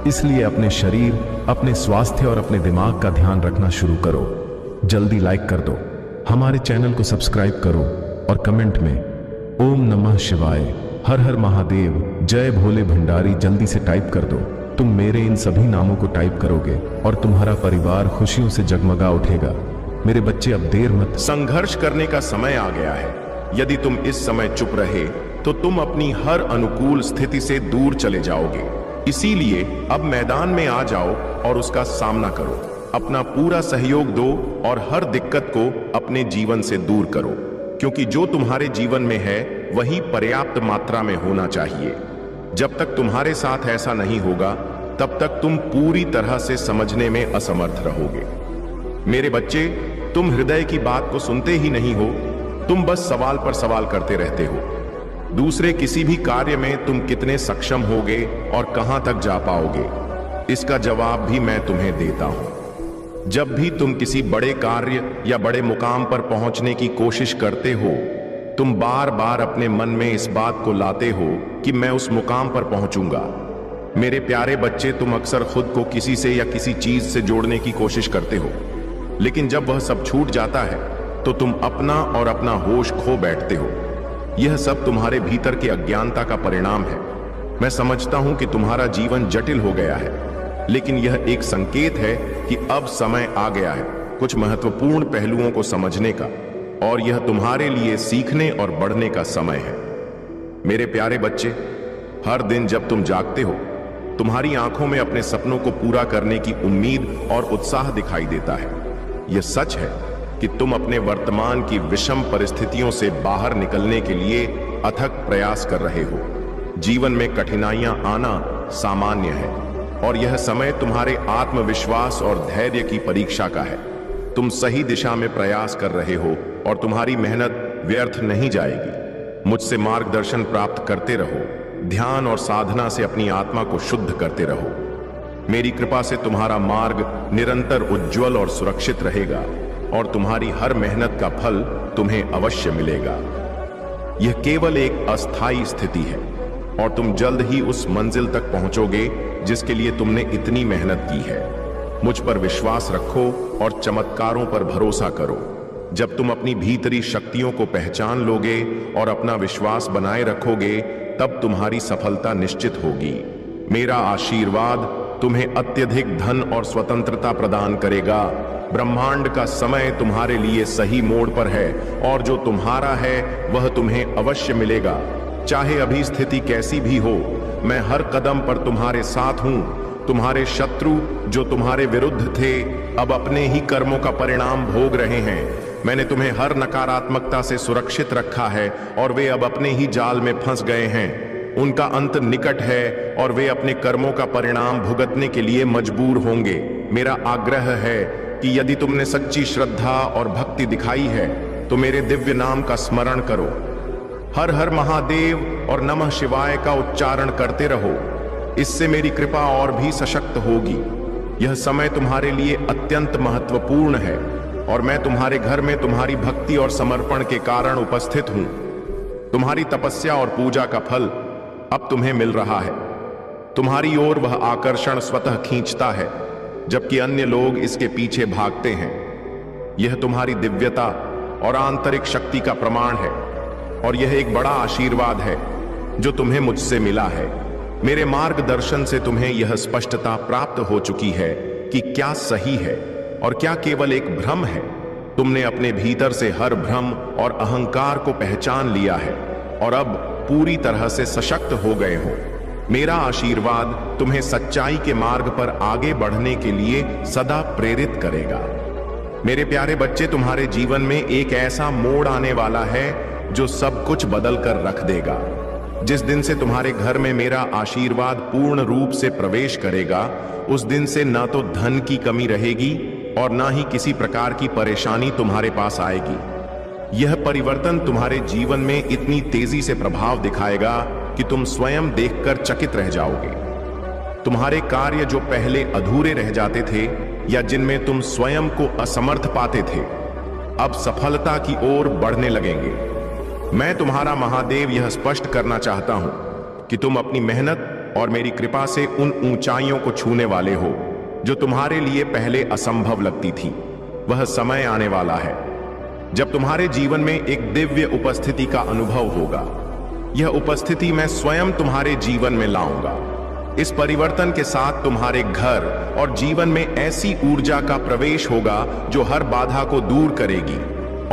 इसलिए अपने शरीर, अपने स्वास्थ्य और अपने दिमाग का ध्यान रखना शुरू करो। जल्दी लाइक कर दो, हमारे चैनल को सब्सक्राइब करो और कमेंट में ओम नमः शिवाय, हर हर महादेव, जय भोले भंडारी जल्दी से टाइप कर दो। तुम मेरे इन सभी नामों को टाइप करोगे और तुम्हारा परिवार खुशियों से जगमगा उठेगा। मेरे बच्चे, अब देर मत। संघर्ष करने का समय आ गया है। यदि तुम इस समय चुप रहे तो तुम अपनी हर अनुकूल स्थिति से दूर चले जाओगे। इसीलिए अब मैदान में आ जाओ और उसका सामना करो। अपना पूरा सहयोग दो और हर दिक्कत को अपने जीवन से दूर करो, क्योंकि जो तुम्हारे जीवन में है वही पर्याप्त मात्रा में होना चाहिए। जब तक तुम्हारे साथ ऐसा नहीं होगा, तब तक तुम पूरी तरह से समझने में असमर्थ रहोगे। मेरे बच्चे, तुम हृदय की बात को सुनते ही नहीं हो। तुम बस सवाल पर सवाल करते रहते हो। दूसरे किसी भी कार्य में तुम कितने सक्षम होगे और कहां तक जा पाओगे, इसका जवाब भी मैं तुम्हें देता हूं। जब भी तुम किसी बड़े कार्य या बड़े मुकाम पर पहुंचने की कोशिश करते हो, तुम बार बार अपने मन में इस बात को लाते हो कि मैं उस मुकाम पर पहुंचूंगा। मेरे प्यारे बच्चे, तुम अक्सर खुद को किसी से या किसी चीज से जोड़ने की कोशिश करते हो, लेकिन जब वह सब छूट जाता है तो तुम अपना और अपना होश खो बैठते हो। यह सब तुम्हारे भीतर के अज्ञानता का परिणाम है। मैं समझता हूं कि तुम्हारा जीवन जटिल हो गया है। लेकिन यह एक संकेत है कि अब समय आ गया है कुछ महत्वपूर्ण पहलुओं को समझने का, और यह तुम्हारे लिए सीखने और बढ़ने का समय है। मेरे प्यारे बच्चे, हर दिन जब तुम जागते हो, तुम्हारी आंखों में अपने सपनों को पूरा करने की उम्मीद और उत्साह दिखाई देता है। यह सच है कि तुम अपने वर्तमान की विषम परिस्थितियों से बाहर निकलने के लिए अथक प्रयास कर रहे हो। जीवन में कठिनाइयां आना सामान्य है, और यह समय तुम्हारे आत्मविश्वास और धैर्य की परीक्षा का है। तुम सही दिशा में प्रयास कर रहे हो और तुम्हारी मेहनत व्यर्थ नहीं जाएगी। मुझसे मार्गदर्शन प्राप्त करते रहो, ध्यान और साधना से अपनी आत्मा को शुद्ध करते रहो। मेरी कृपा से तुम्हारा मार्ग निरंतर उज्जवल और सुरक्षित रहेगा, और तुम्हारी हर मेहनत का फल तुम्हें अवश्य मिलेगा। यह केवल एक अस्थायी स्थिति है, और तुम जल्द ही उस मंजिल तक पहुंचोगे जिसके लिए तुमने इतनी मेहनत की है। मुझ पर विश्वास रखो और चमत्कारों पर भरोसा करो। जब तुम अपनी भीतरी शक्तियों को पहचान लोगे और अपना विश्वास बनाए रखोगे, तब तुम्हारी सफलता निश्चित होगी। मेरा आशीर्वाद तुम्हें अत्यधिक धन और स्वतंत्रता प्रदान करेगा। ब्रह्मांड का समय तुम्हारे लिए सही मोड़ पर है, और जो तुम्हारा है वह तुम्हें अवश्य मिलेगा। चाहे अभी स्थिति कैसी भी हो, मैं हर कदम पर तुम्हारे साथ हूं। तुम्हारे शत्रु जो तुम्हारे विरुद्ध थे, अब अपने ही कर्मों का परिणाम भोग रहे हैं। मैंने तुम्हें हर नकारात्मकता से सुरक्षित रखा है, और वे अब अपने ही जाल में फंस गए हैं। उनका अंत निकट है, और वे अपने कर्मों का परिणाम भुगतने के लिए मजबूर होंगे। मेरा आग्रह है कि यदि तुमने सच्ची श्रद्धा और भक्ति दिखाई है, तो मेरे दिव्य नाम का स्मरण करो। हर हर महादेव और नमः शिवाय का उच्चारण करते रहो। इससे मेरी कृपा और भी सशक्त होगी। यह समय तुम्हारे लिए अत्यंत महत्वपूर्ण है, और मैं तुम्हारे घर में तुम्हारी भक्ति और समर्पण के कारण उपस्थित हूं। तुम्हारी तपस्या और पूजा का फल अब तुम्हें मिल रहा है। तुम्हारी ओर वह आकर्षण स्वतः खींचता है, जबकि अन्य लोग इसके पीछे भागते हैं। यह तुम्हारी दिव्यता और आंतरिक शक्ति का प्रमाण है, और यह एक बड़ा आशीर्वाद है जो तुम्हें मुझसे मिला है। मेरे मार्गदर्शन से तुम्हें यह स्पष्टता प्राप्त हो चुकी है कि क्या सही है और क्या केवल एक भ्रम है। तुमने अपने भीतर से हर भ्रम और अहंकार को पहचान लिया है, और अब पूरी तरह से सशक्त हो गए हो। मेरा आशीर्वाद तुम्हें सच्चाई के मार्ग पर आगे बढ़ने के लिए सदा प्रेरित करेगा। मेरे प्यारे बच्चे, तुम्हारे जीवन में एक ऐसा मोड़ आने वाला है जो सब कुछ बदल कर रख देगा। जिस दिन से तुम्हारे घर में मेरा आशीर्वाद पूर्ण रूप से प्रवेश करेगा, उस दिन से ना तो धन की कमी रहेगी और ना ही किसी प्रकार की परेशानी तुम्हारे पास आएगी। यह परिवर्तन तुम्हारे जीवन में इतनी तेजी से प्रभाव दिखाएगा कि तुम स्वयं देखकर चकित रह जाओगे। तुम्हारे कार्य जो पहले अधूरे रह जाते थे या जिनमें तुम स्वयं को असमर्थ पाते थे, अब सफलता की ओर बढ़ने लगेंगे। मैं तुम्हारा महादेव यह स्पष्ट करना चाहता हूं कि तुम अपनी मेहनत और मेरी कृपा से उन ऊंचाइयों को छूने वाले हो जो तुम्हारे लिए पहले असंभव लगती थी। वह समय आने वाला है जब तुम्हारे जीवन में एक दिव्य उपस्थिति का अनुभव होगा। यह उपस्थिति मैं स्वयं तुम्हारे जीवन में लाऊंगा। इस परिवर्तन के साथ तुम्हारे घर और जीवन में ऐसी ऊर्जा का प्रवेश होगा जो हर बाधा को दूर करेगी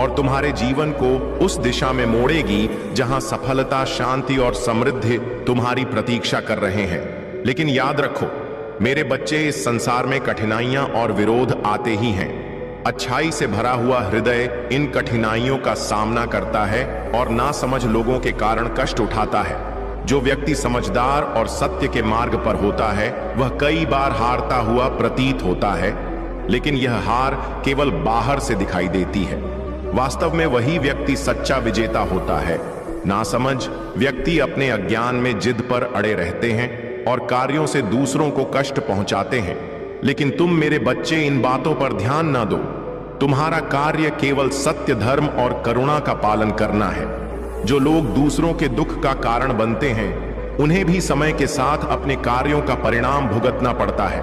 और तुम्हारे जीवन को उस दिशा में मोड़ेगी जहां सफलता, शांति और समृद्धि तुम्हारी प्रतीक्षा कर रहे हैं। लेकिन याद रखो मेरे बच्चे, इस संसार में कठिनाइयां और विरोध आते ही हैं। अच्छाई से भरा हुआ हृदय इन कठिनाइयों का सामना करता है और नासमझ लोगों के कारण कष्ट उठाता है। जो व्यक्ति समझदार और सत्य के मार्ग पर होता है वह कई बार हारता हुआ प्रतीत होता है, लेकिन यह हार केवल बाहर से दिखाई देती है। वास्तव में वही व्यक्ति सच्चा विजेता होता है। नासमझ व्यक्ति अपने अज्ञान में जिद पर अड़े रहते हैं और कार्यों से दूसरों को कष्ट पहुंचाते हैं। लेकिन तुम मेरे बच्चे इन बातों पर ध्यान ना दो। तुम्हारा कार्य केवल सत्य, धर्म और करुणा का पालन करना है। जो लोग दूसरों के दुख का कारण बनते हैं उन्हें भी समय के साथ अपने कार्यों का परिणाम भुगतना पड़ता है।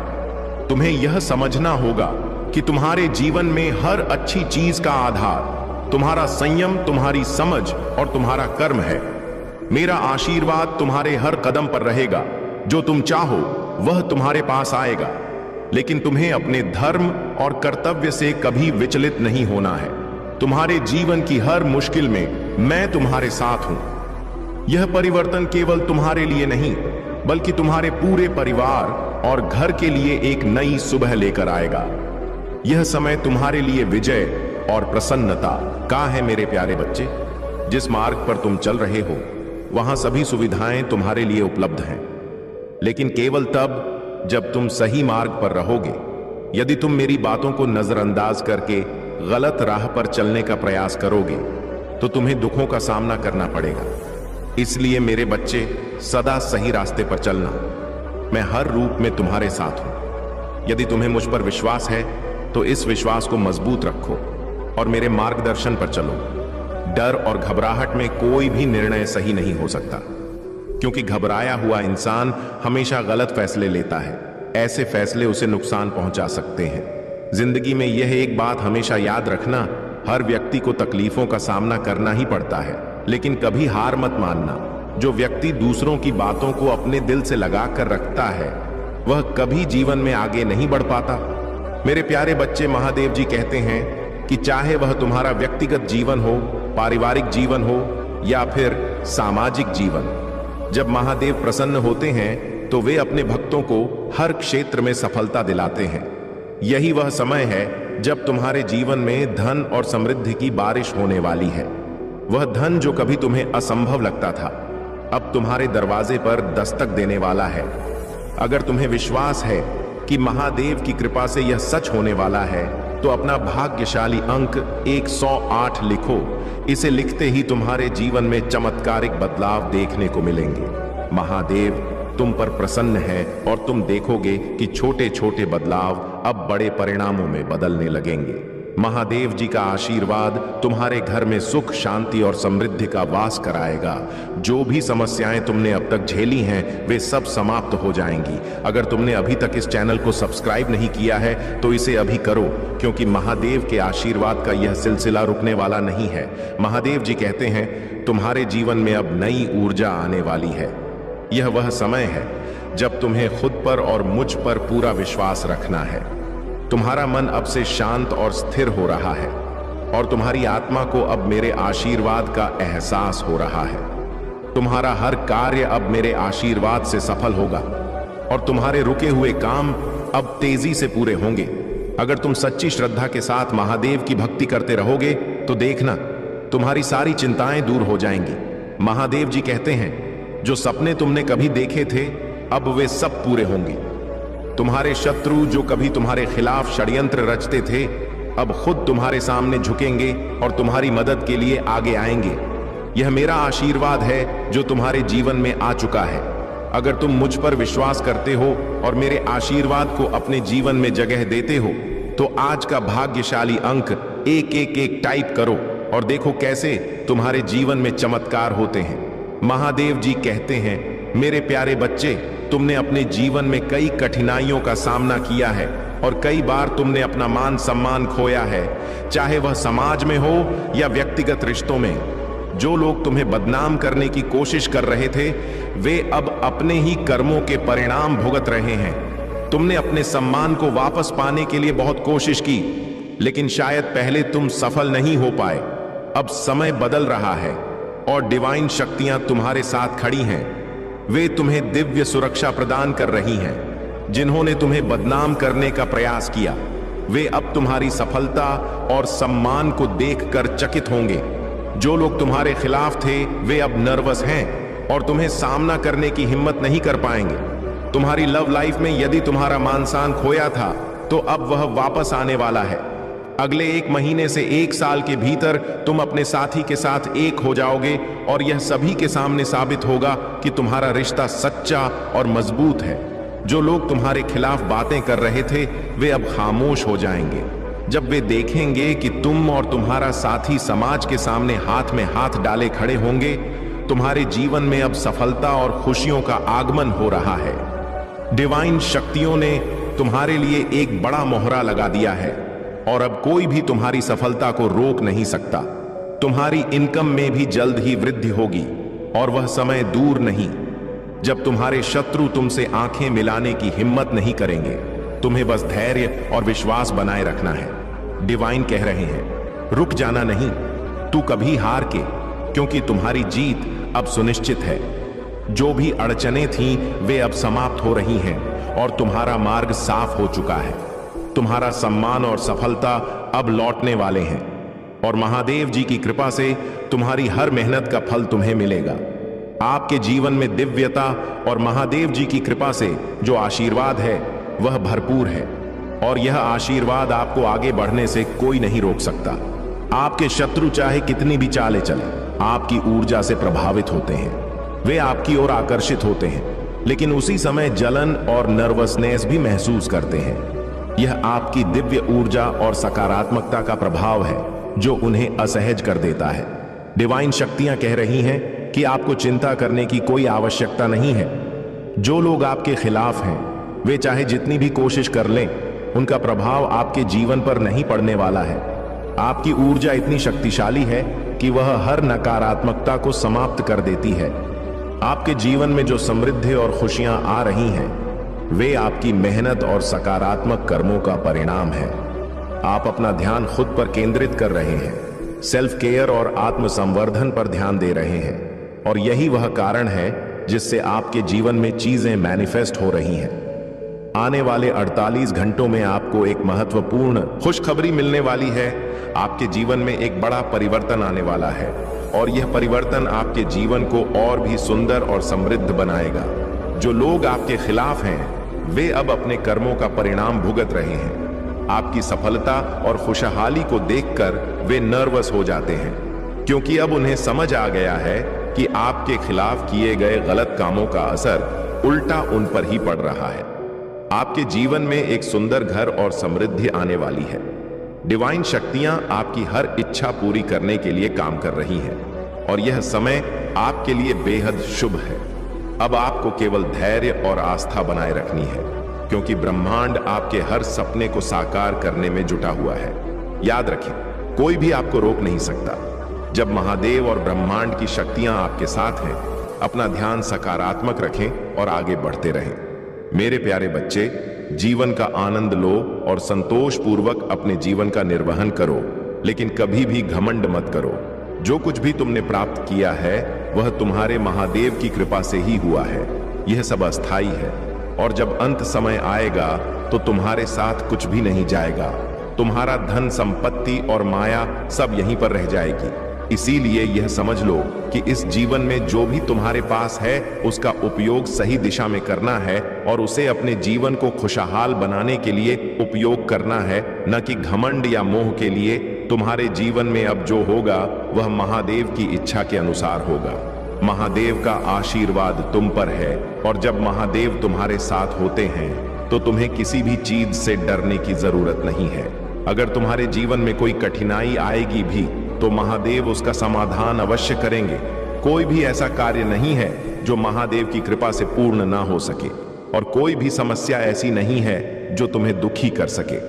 तुम्हें यह समझना होगा कि तुम्हारे जीवन में हर अच्छी चीज का आधार तुम्हारा संयम, तुम्हारी समझ और तुम्हारा कर्म है। मेरा आशीर्वाद तुम्हारे हर कदम पर रहेगा। जो तुम चाहो वह तुम्हारे पास आएगा। लेकिन तुम्हें अपने धर्म और कर्तव्य से कभी विचलित नहीं होना है। तुम्हारे जीवन की हर मुश्किल में मैं तुम्हारे साथ हूं। यह परिवर्तन केवल तुम्हारे लिए नहीं, बल्कि तुम्हारे पूरे परिवार और घर के लिए एक नई सुबह लेकर आएगा। यह समय तुम्हारे लिए विजय और प्रसन्नता का है। मेरे प्यारे बच्चे, जिस मार्ग पर तुम चल रहे हो वहां सभी सुविधाएं तुम्हारे लिए उपलब्ध हैं, लेकिन केवल तब जब तुम सही मार्ग पर रहोगे। यदि तुम मेरी बातों को नजरअंदाज करके गलत राह पर चलने का प्रयास करोगे तो तुम्हें दुखों का सामना करना पड़ेगा। इसलिए मेरे बच्चे, सदा सही रास्ते पर चलना। मैं हर रूप में तुम्हारे साथ हूं। यदि तुम्हें मुझ पर विश्वास है तो इस विश्वास को मजबूत रखो और मेरे मार्गदर्शन पर चलो। डर और घबराहट में कोई भी निर्णय सही नहीं हो सकता, क्योंकि घबराया हुआ इंसान हमेशा गलत फैसले लेता है। ऐसे फैसले उसे नुकसान पहुंचा सकते हैं। जिंदगी में यह एक बात हमेशा याद रखना, हर व्यक्ति को तकलीफों का सामना करना ही पड़ता है, लेकिन कभी हार मत मानना। जो व्यक्ति दूसरों की बातों को अपने दिल से लगा कर रखता है वह कभी जीवन में आगे नहीं बढ़ पाता। मेरे प्यारे बच्चे, महादेव जी कहते हैं कि चाहे वह तुम्हारा व्यक्तिगत जीवन हो, पारिवारिक जीवन हो या फिर सामाजिक जीवन, जब महादेव प्रसन्न होते हैं तो वे अपने भक्तों को हर क्षेत्र में सफलता दिलाते हैं। यही वह समय है जब तुम्हारे जीवन में धन और समृद्धि की बारिश होने वाली है। वह धन जो कभी तुम्हें असंभव लगता था, अब तुम्हारे दरवाजे पर दस्तक देने वाला है। अगर तुम्हें विश्वास है कि महादेव की कृपा से यह सच होने वाला है तो अपना भाग्यशाली अंक 108 लिखो। इसे लिखते ही तुम्हारे जीवन में चमत्कारिक बदलाव देखने को मिलेंगे। महादेव तुम पर प्रसन्न है और तुम देखोगे कि छोटे छोटे बदलाव अब बड़े परिणामों में बदलने लगेंगे। महादेव जी का आशीर्वाद तुम्हारे घर में सुख, शांति और समृद्धि का वास कराएगा। जो भी समस्याएं तुमने अब तक झेली हैं वे सब समाप्त हो जाएंगी। अगर तुमने अभी तक इस चैनल को सब्सक्राइब नहीं किया है तो इसे अभी करो, क्योंकि महादेव के आशीर्वाद का यह सिलसिला रुकने वाला नहीं है। महादेव जी कहते हैं तुम्हारे जीवन में अब नई ऊर्जा आने वाली है। यह वह समय है जब तुम्हें खुद पर और मुझ पर पूरा विश्वास रखना है। तुम्हारा मन अब से शांत और स्थिर हो रहा है और तुम्हारी आत्मा को अब मेरे आशीर्वाद का एहसास हो रहा है। तुम्हारा हर कार्य अब मेरे आशीर्वाद से सफल होगा और तुम्हारे रुके हुए काम अब तेजी से पूरे होंगे। अगर तुम सच्ची श्रद्धा के साथ महादेव की भक्ति करते रहोगे तो देखना तुम्हारी सारी चिंताएं दूर हो जाएंगी। महादेव जी कहते हैं जो सपने तुमने कभी देखे थे अब वे सब पूरे होंगे। तुम्हारे शत्रु जो कभी तुम्हारे खिलाफ षड्यंत्र रचते थे अब खुद तुम्हारे सामने झुकेंगे और तुम्हारी मदद के लिए आगे आएंगे। यह मेरा आशीर्वाद है जो तुम्हारे जीवन में आ चुका है। अगर तुम मुझ पर विश्वास करते हो और मेरे आशीर्वाद को अपने जीवन में जगह देते हो तो आज का भाग्यशाली अंक 111 टाइप करो और देखो कैसे तुम्हारे जीवन में चमत्कार होते हैं। महादेव जी कहते हैं मेरे प्यारे बच्चे, तुमने अपने जीवन में कई कठिनाइयों का सामना किया है और कई बार तुमने अपना मान सम्मान खोया है, चाहे वह समाज में हो या व्यक्तिगत रिश्तों में। जो लोग तुम्हें बदनाम करने की कोशिश कर रहे थे वे अब अपने ही कर्मों के परिणाम भुगत रहे हैं। तुमने अपने सम्मान को वापस पाने के लिए बहुत कोशिश की, लेकिन शायद पहले तुम सफल नहीं हो पाए। अब समय बदल रहा है और डिवाइन शक्तियां तुम्हारे साथ खड़ी हैं। वे तुम्हें दिव्य सुरक्षा प्रदान कर रही हैं। जिन्होंने तुम्हें बदनाम करने का प्रयास किया वे अब तुम्हारी सफलता और सम्मान को देखकर चकित होंगे। जो लोग तुम्हारे खिलाफ थे वे अब नर्वस हैं और तुम्हें सामना करने की हिम्मत नहीं कर पाएंगे। तुम्हारी लव लाइफ में यदि तुम्हारा मान सम्मान खोया था तो अब वह वापस आने वाला है। अगले 1 महीने से 1 साल के भीतर तुम अपने साथी के साथ एक हो जाओगे और यह सभी के सामने साबित होगा कि तुम्हारा रिश्ता सच्चा और मजबूत है। जो लोग तुम्हारे खिलाफ बातें कर रहे थे वे अब खामोश हो जाएंगे जब वे देखेंगे कि तुम और तुम्हारा साथी समाज के सामने हाथ में हाथ डाले खड़े होंगे। तुम्हारे जीवन में अब सफलता और खुशियों का आगमन हो रहा है। डिवाइन शक्तियों ने तुम्हारे लिए एक बड़ा मोहरा लगा दिया है और अब कोई भी तुम्हारी सफलता को रोक नहीं सकता। तुम्हारी इनकम में भी जल्द ही वृद्धि होगी और वह समय दूर नहीं जब तुम्हारे शत्रु तुमसे आंखें मिलाने की हिम्मत नहीं करेंगे। तुम्हें बस धैर्य और विश्वास बनाए रखना है। डिवाइन कह रहे हैं, रुक जाना नहीं, तू कभी हार के, क्योंकि तुम्हारी जीत अब सुनिश्चित है। जो भी अड़चनें थीं वे अब समाप्त हो रही हैं और तुम्हारा मार्ग साफ हो चुका है। तुम्हारा सम्मान और सफलता अब लौटने वाले हैं और महादेव जी की कृपा से तुम्हारी हर मेहनत का फल तुम्हें मिलेगा। आपके जीवन में दिव्यता और महादेव जी की कृपा से जो आशीर्वाद है वह भरपूर है और यह आशीर्वाद आपको आगे बढ़ने से कोई नहीं रोक सकता। आपके शत्रु चाहे कितनी भी चालें चलें, आपकी ऊर्जा से प्रभावित होते हैं। वे आपकी ओर आकर्षित होते हैं, लेकिन उसी समय जलन और नर्वसनेस भी महसूस करते हैं। यह आपकी दिव्य ऊर्जा और सकारात्मकता का प्रभाव है जो उन्हें असहज कर देता है। डिवाइन शक्तियां कह रही हैं कि आपको चिंता करने की कोई आवश्यकता नहीं है। जो लोग आपके खिलाफ हैं वे चाहे जितनी भी कोशिश कर लें, उनका प्रभाव आपके जीवन पर नहीं पड़ने वाला है। आपकी ऊर्जा इतनी शक्तिशाली है कि वह हर नकारात्मकता को समाप्त कर देती है। आपके जीवन में जो समृद्धि और खुशियां आ रही हैं वे आपकी मेहनत और सकारात्मक कर्मों का परिणाम है। आप अपना ध्यान खुद पर केंद्रित कर रहे हैं, सेल्फ केयर और आत्मसंवर्धन पर ध्यान दे रहे हैं और यही वह कारण है जिससे आपके जीवन में चीजें मैनिफेस्ट हो रही हैं। आने वाले 48 घंटों में आपको एक महत्वपूर्ण खुशखबरी मिलने वाली है। आपके जीवन में एक बड़ा परिवर्तन आने वाला है और यह परिवर्तन आपके जीवन को और भी सुंदर और समृद्ध बनाएगा। जो लोग आपके खिलाफ हैं वे अब अपने कर्मों का परिणाम भुगत रहे हैं। आपकी सफलता और खुशहाली को देखकर वे नर्वस हो जाते हैं, क्योंकि अब उन्हें समझ आ गया है कि आपके खिलाफ किए गए गलत कामों का असर उल्टा उन पर ही पड़ रहा है। आपके जीवन में एक सुंदर घर और समृद्धि आने वाली है। डिवाइन शक्तियां आपकी हर इच्छा पूरी करने के लिए काम कर रही हैं और यह समय आपके लिए बेहद शुभ है। अब आपको केवल धैर्य और आस्था बनाए रखनी है, क्योंकि ब्रह्मांड आपके हर सपने को साकार करने में जुटा हुआ है। याद रखें, कोई भी आपको रोक नहीं सकता। जब महादेव और ब्रह्मांड की शक्तियां आपके साथ हैं, अपना ध्यान सकारात्मक रखें और आगे बढ़ते रहें। मेरे प्यारे बच्चे, जीवन का आनंद लो और संतोष पूर्वक अपने जीवन का निर्वहन करो, लेकिन कभी भी घमंड मत करो। जो कुछ भी तुमने प्राप्त किया है वह तुम्हारे महादेव की कृपा से ही हुआ है। यह सब अस्थाई है और जब अंत समय आएगा तो तुम्हारे साथ कुछ भी नहीं जाएगा। तुम्हारा धन संपत्ति और माया सब यहीं पर रह जाएगी। इसीलिए यह समझ लो कि इस जीवन में जो भी तुम्हारे पास है उसका उपयोग सही दिशा में करना है और उसे अपने जीवन को खुशहाल बनाने के लिए उपयोग करना है, न कि घमंड या मोह के लिए। तुम्हारे जीवन में अब जो होगा वह महादेव की इच्छा के अनुसार होगा। महादेव का आशीर्वाद तुम पर है और जब महादेव तुम्हारे साथ होते हैं तो तुम्हें किसी भी चीज से डरने की जरूरत नहीं है। अगर तुम्हारे जीवन में कोई कठिनाई आएगी भी तो महादेव उसका समाधान अवश्य करेंगे। कोई भी ऐसा कार्य नहीं है जो महादेव की कृपा से पूर्ण ना हो सके और कोई भी समस्या ऐसी नहीं है जो तुम्हें दुखी कर सके।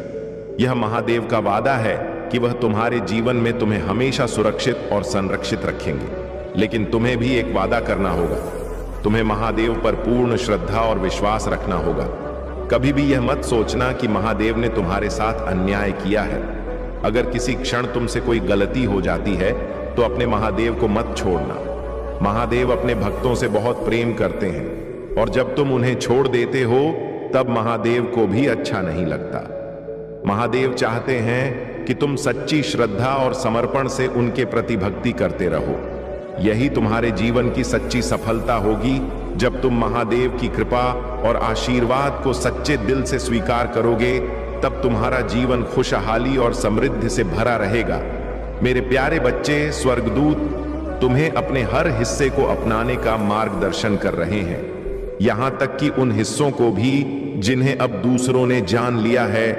यह महादेव का वादा है कि वह तुम्हारे जीवन में तुम्हें हमेशा सुरक्षित और संरक्षित रखेंगे। लेकिन तुम्हें भी एक वादा करना होगा। तुम्हें महादेव पर पूर्ण श्रद्धा और विश्वास रखना होगा। कभी भी यह मत सोचना कि महादेव ने तुम्हारे साथ अन्याय किया है। अगर किसी क्षण तुमसे कोई गलती हो जाती है तो अपने महादेव को मत छोड़ना। महादेव अपने भक्तों से बहुत प्रेम करते हैं और जब तुम उन्हें छोड़ देते हो तब महादेव को भी अच्छा नहीं लगता। महादेव चाहते हैं कि तुम सच्ची श्रद्धा और समर्पण से उनके प्रति भक्ति करते रहो। यही तुम्हारे जीवन की सच्ची सफलता होगी। जब तुम महादेव की कृपा और आशीर्वाद को सच्चे दिल से स्वीकार करोगे तब तुम्हारा जीवन खुशहाली और समृद्धि से भरा रहेगा। मेरे प्यारे बच्चे, स्वर्गदूत तुम्हें अपने हर हिस्से को अपनाने का मार्गदर्शन कर रहे हैं, यहां तक कि उन हिस्सों को भी जिन्हें अब दूसरों ने जान लिया है,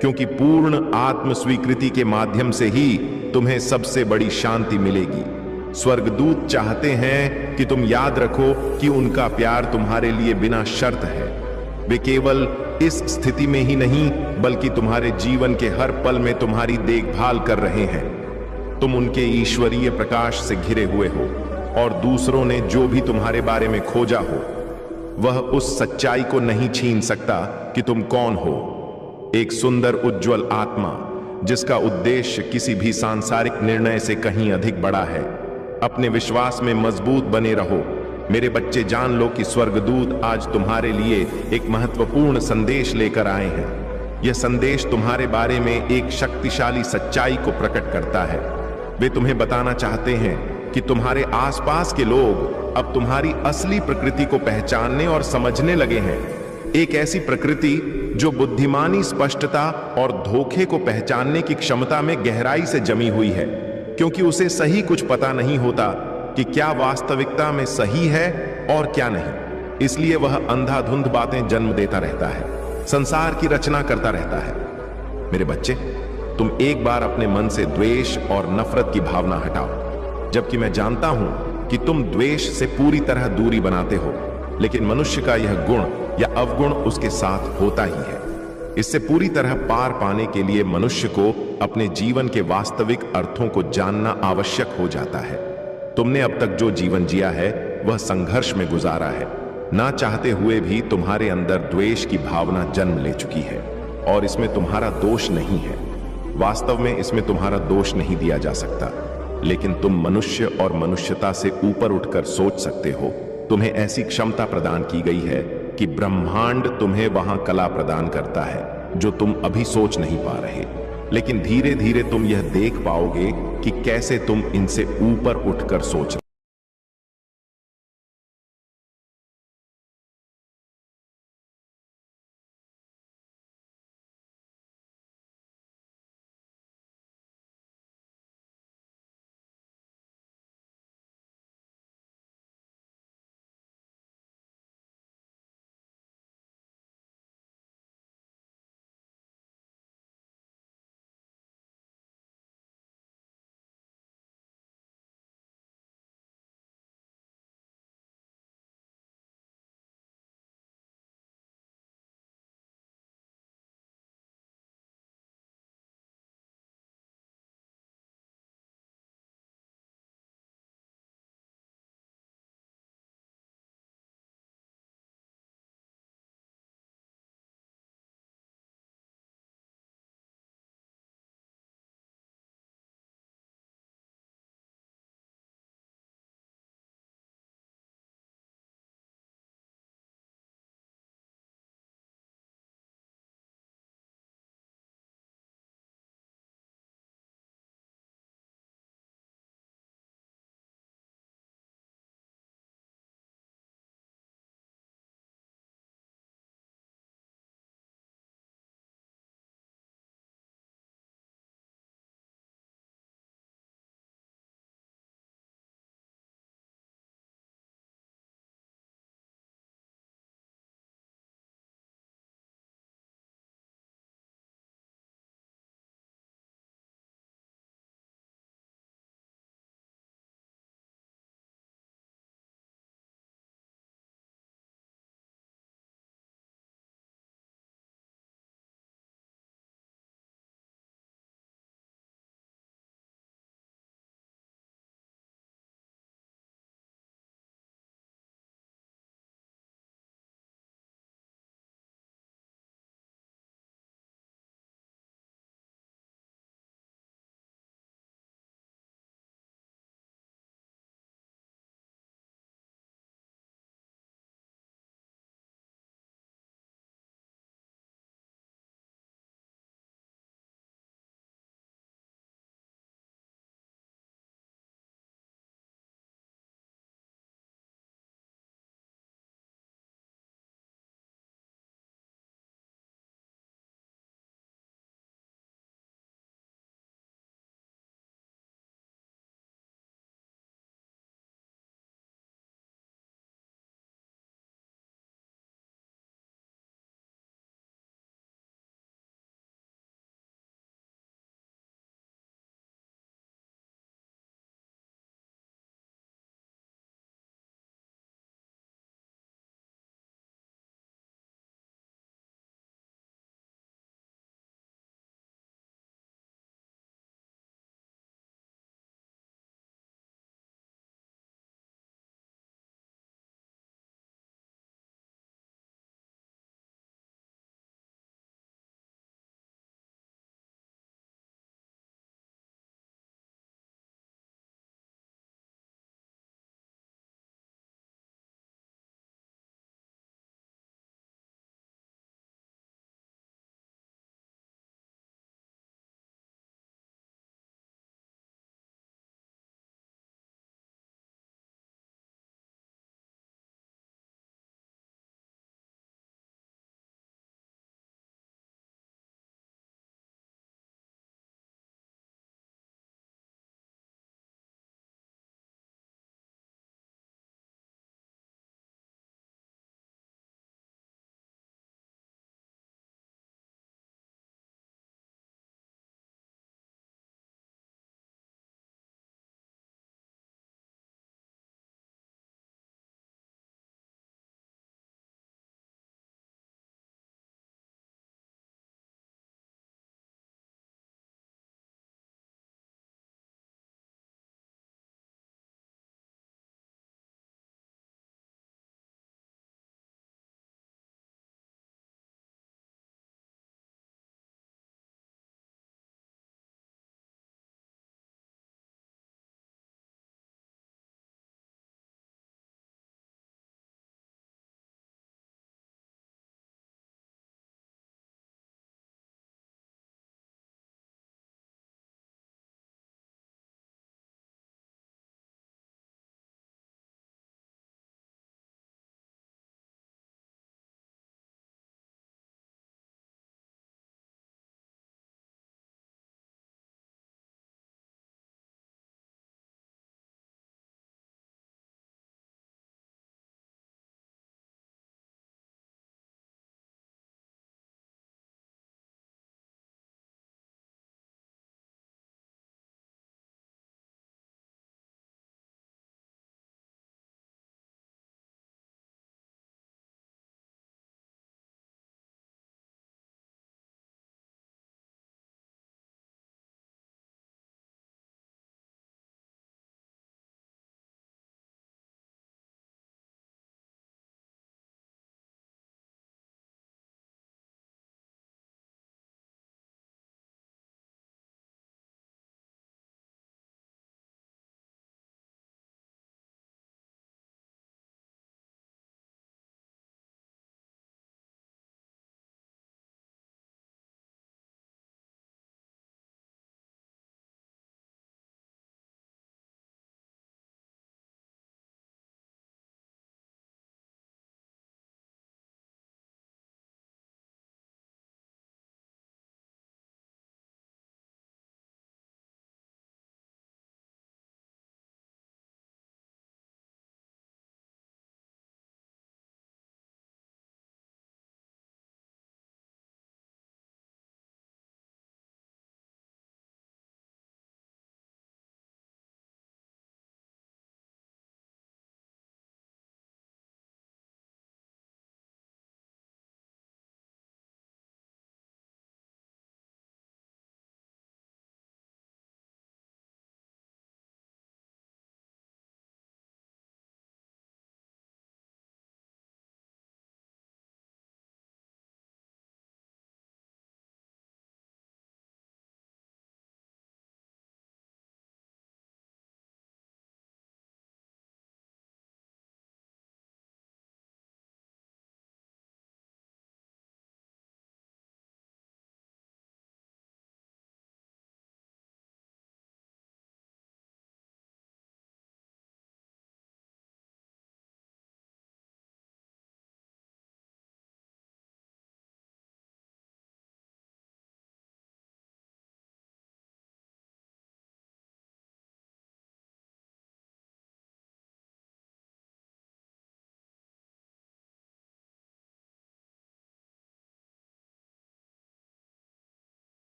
क्योंकि पूर्ण आत्म स्वीकृति के माध्यम से ही तुम्हें सबसे बड़ी शांति मिलेगी। स्वर्गदूत चाहते हैं कि तुम याद रखो कि उनका प्यार तुम्हारे लिए बिना शर्त है। वे केवल इस स्थिति में ही नहीं बल्कि तुम्हारे जीवन के हर पल में तुम्हारी देखभाल कर रहे हैं। तुम उनके ईश्वरीय प्रकाश से घिरे हुए हो और दूसरों ने जो भी तुम्हारे बारे में खोजा हो वह उस सच्चाई को नहीं छीन सकता कि तुम कौन हो। एक सुंदर उज्जवल आत्मा जिसका उद्देश्य किसी भी सांसारिक निर्णय से कहीं अधिक बड़ा है। अपने विश्वास में मजबूत बने रहो मेरे बच्चे। जान लो कि स्वर्गदूत आज तुम्हारे लिए एक महत्वपूर्ण संदेश लेकर आए हैं। यह संदेश तुम्हारे बारे में एक शक्तिशाली सच्चाई को प्रकट करता है। वे तुम्हें बताना चाहते हैं कि तुम्हारे आसपास के लोग अब तुम्हारी असली प्रकृति को पहचानने और समझने लगे हैं। एक ऐसी प्रकृति जो बुद्धिमानी, स्पष्टता और धोखे को पहचानने की क्षमता में गहराई से जमी हुई है, क्योंकि उसे सही कुछ पता नहीं होता कि क्या वास्तविकता में सही है और क्या नहीं। इसलिए वह अंधाधुंध बातें जन्म देता रहता है, संसार की रचना करता रहता है। मेरे बच्चे, तुम एक बार अपने मन से द्वेष और नफरत की भावना हटाओ। जबकि मैं जानता हूं कि तुम द्वेष से पूरी तरह दूरी बनाते हो, लेकिन मनुष्य का यह गुण या अवगुण उसके साथ होता ही है। इससे पूरी तरह पार पाने के लिए मनुष्य को अपने जीवन के वास्तविक अर्थों को जानना आवश्यक हो जाता है। तुमने अब तक जो जीवन जिया है वह संघर्ष में गुजारा है। ना चाहते हुए भी तुम्हारे अंदर द्वेष की भावना जन्म ले चुकी है, और इसमें तुम्हारा दोष नहीं है। वास्तव में इसमें तुम्हारा दोष नहीं दिया जा सकता, लेकिन तुम मनुष्य और मनुष्यता से ऊपर उठकर सोच सकते हो। तुम्हें ऐसी क्षमता प्रदान की गई है कि ब्रह्मांड तुम्हें वहां कला प्रदान करता है जो तुम अभी सोच नहीं पा रहे। लेकिन धीरे धीरे तुम यह देख पाओगे कि कैसे तुम इनसे ऊपर उठकर सोच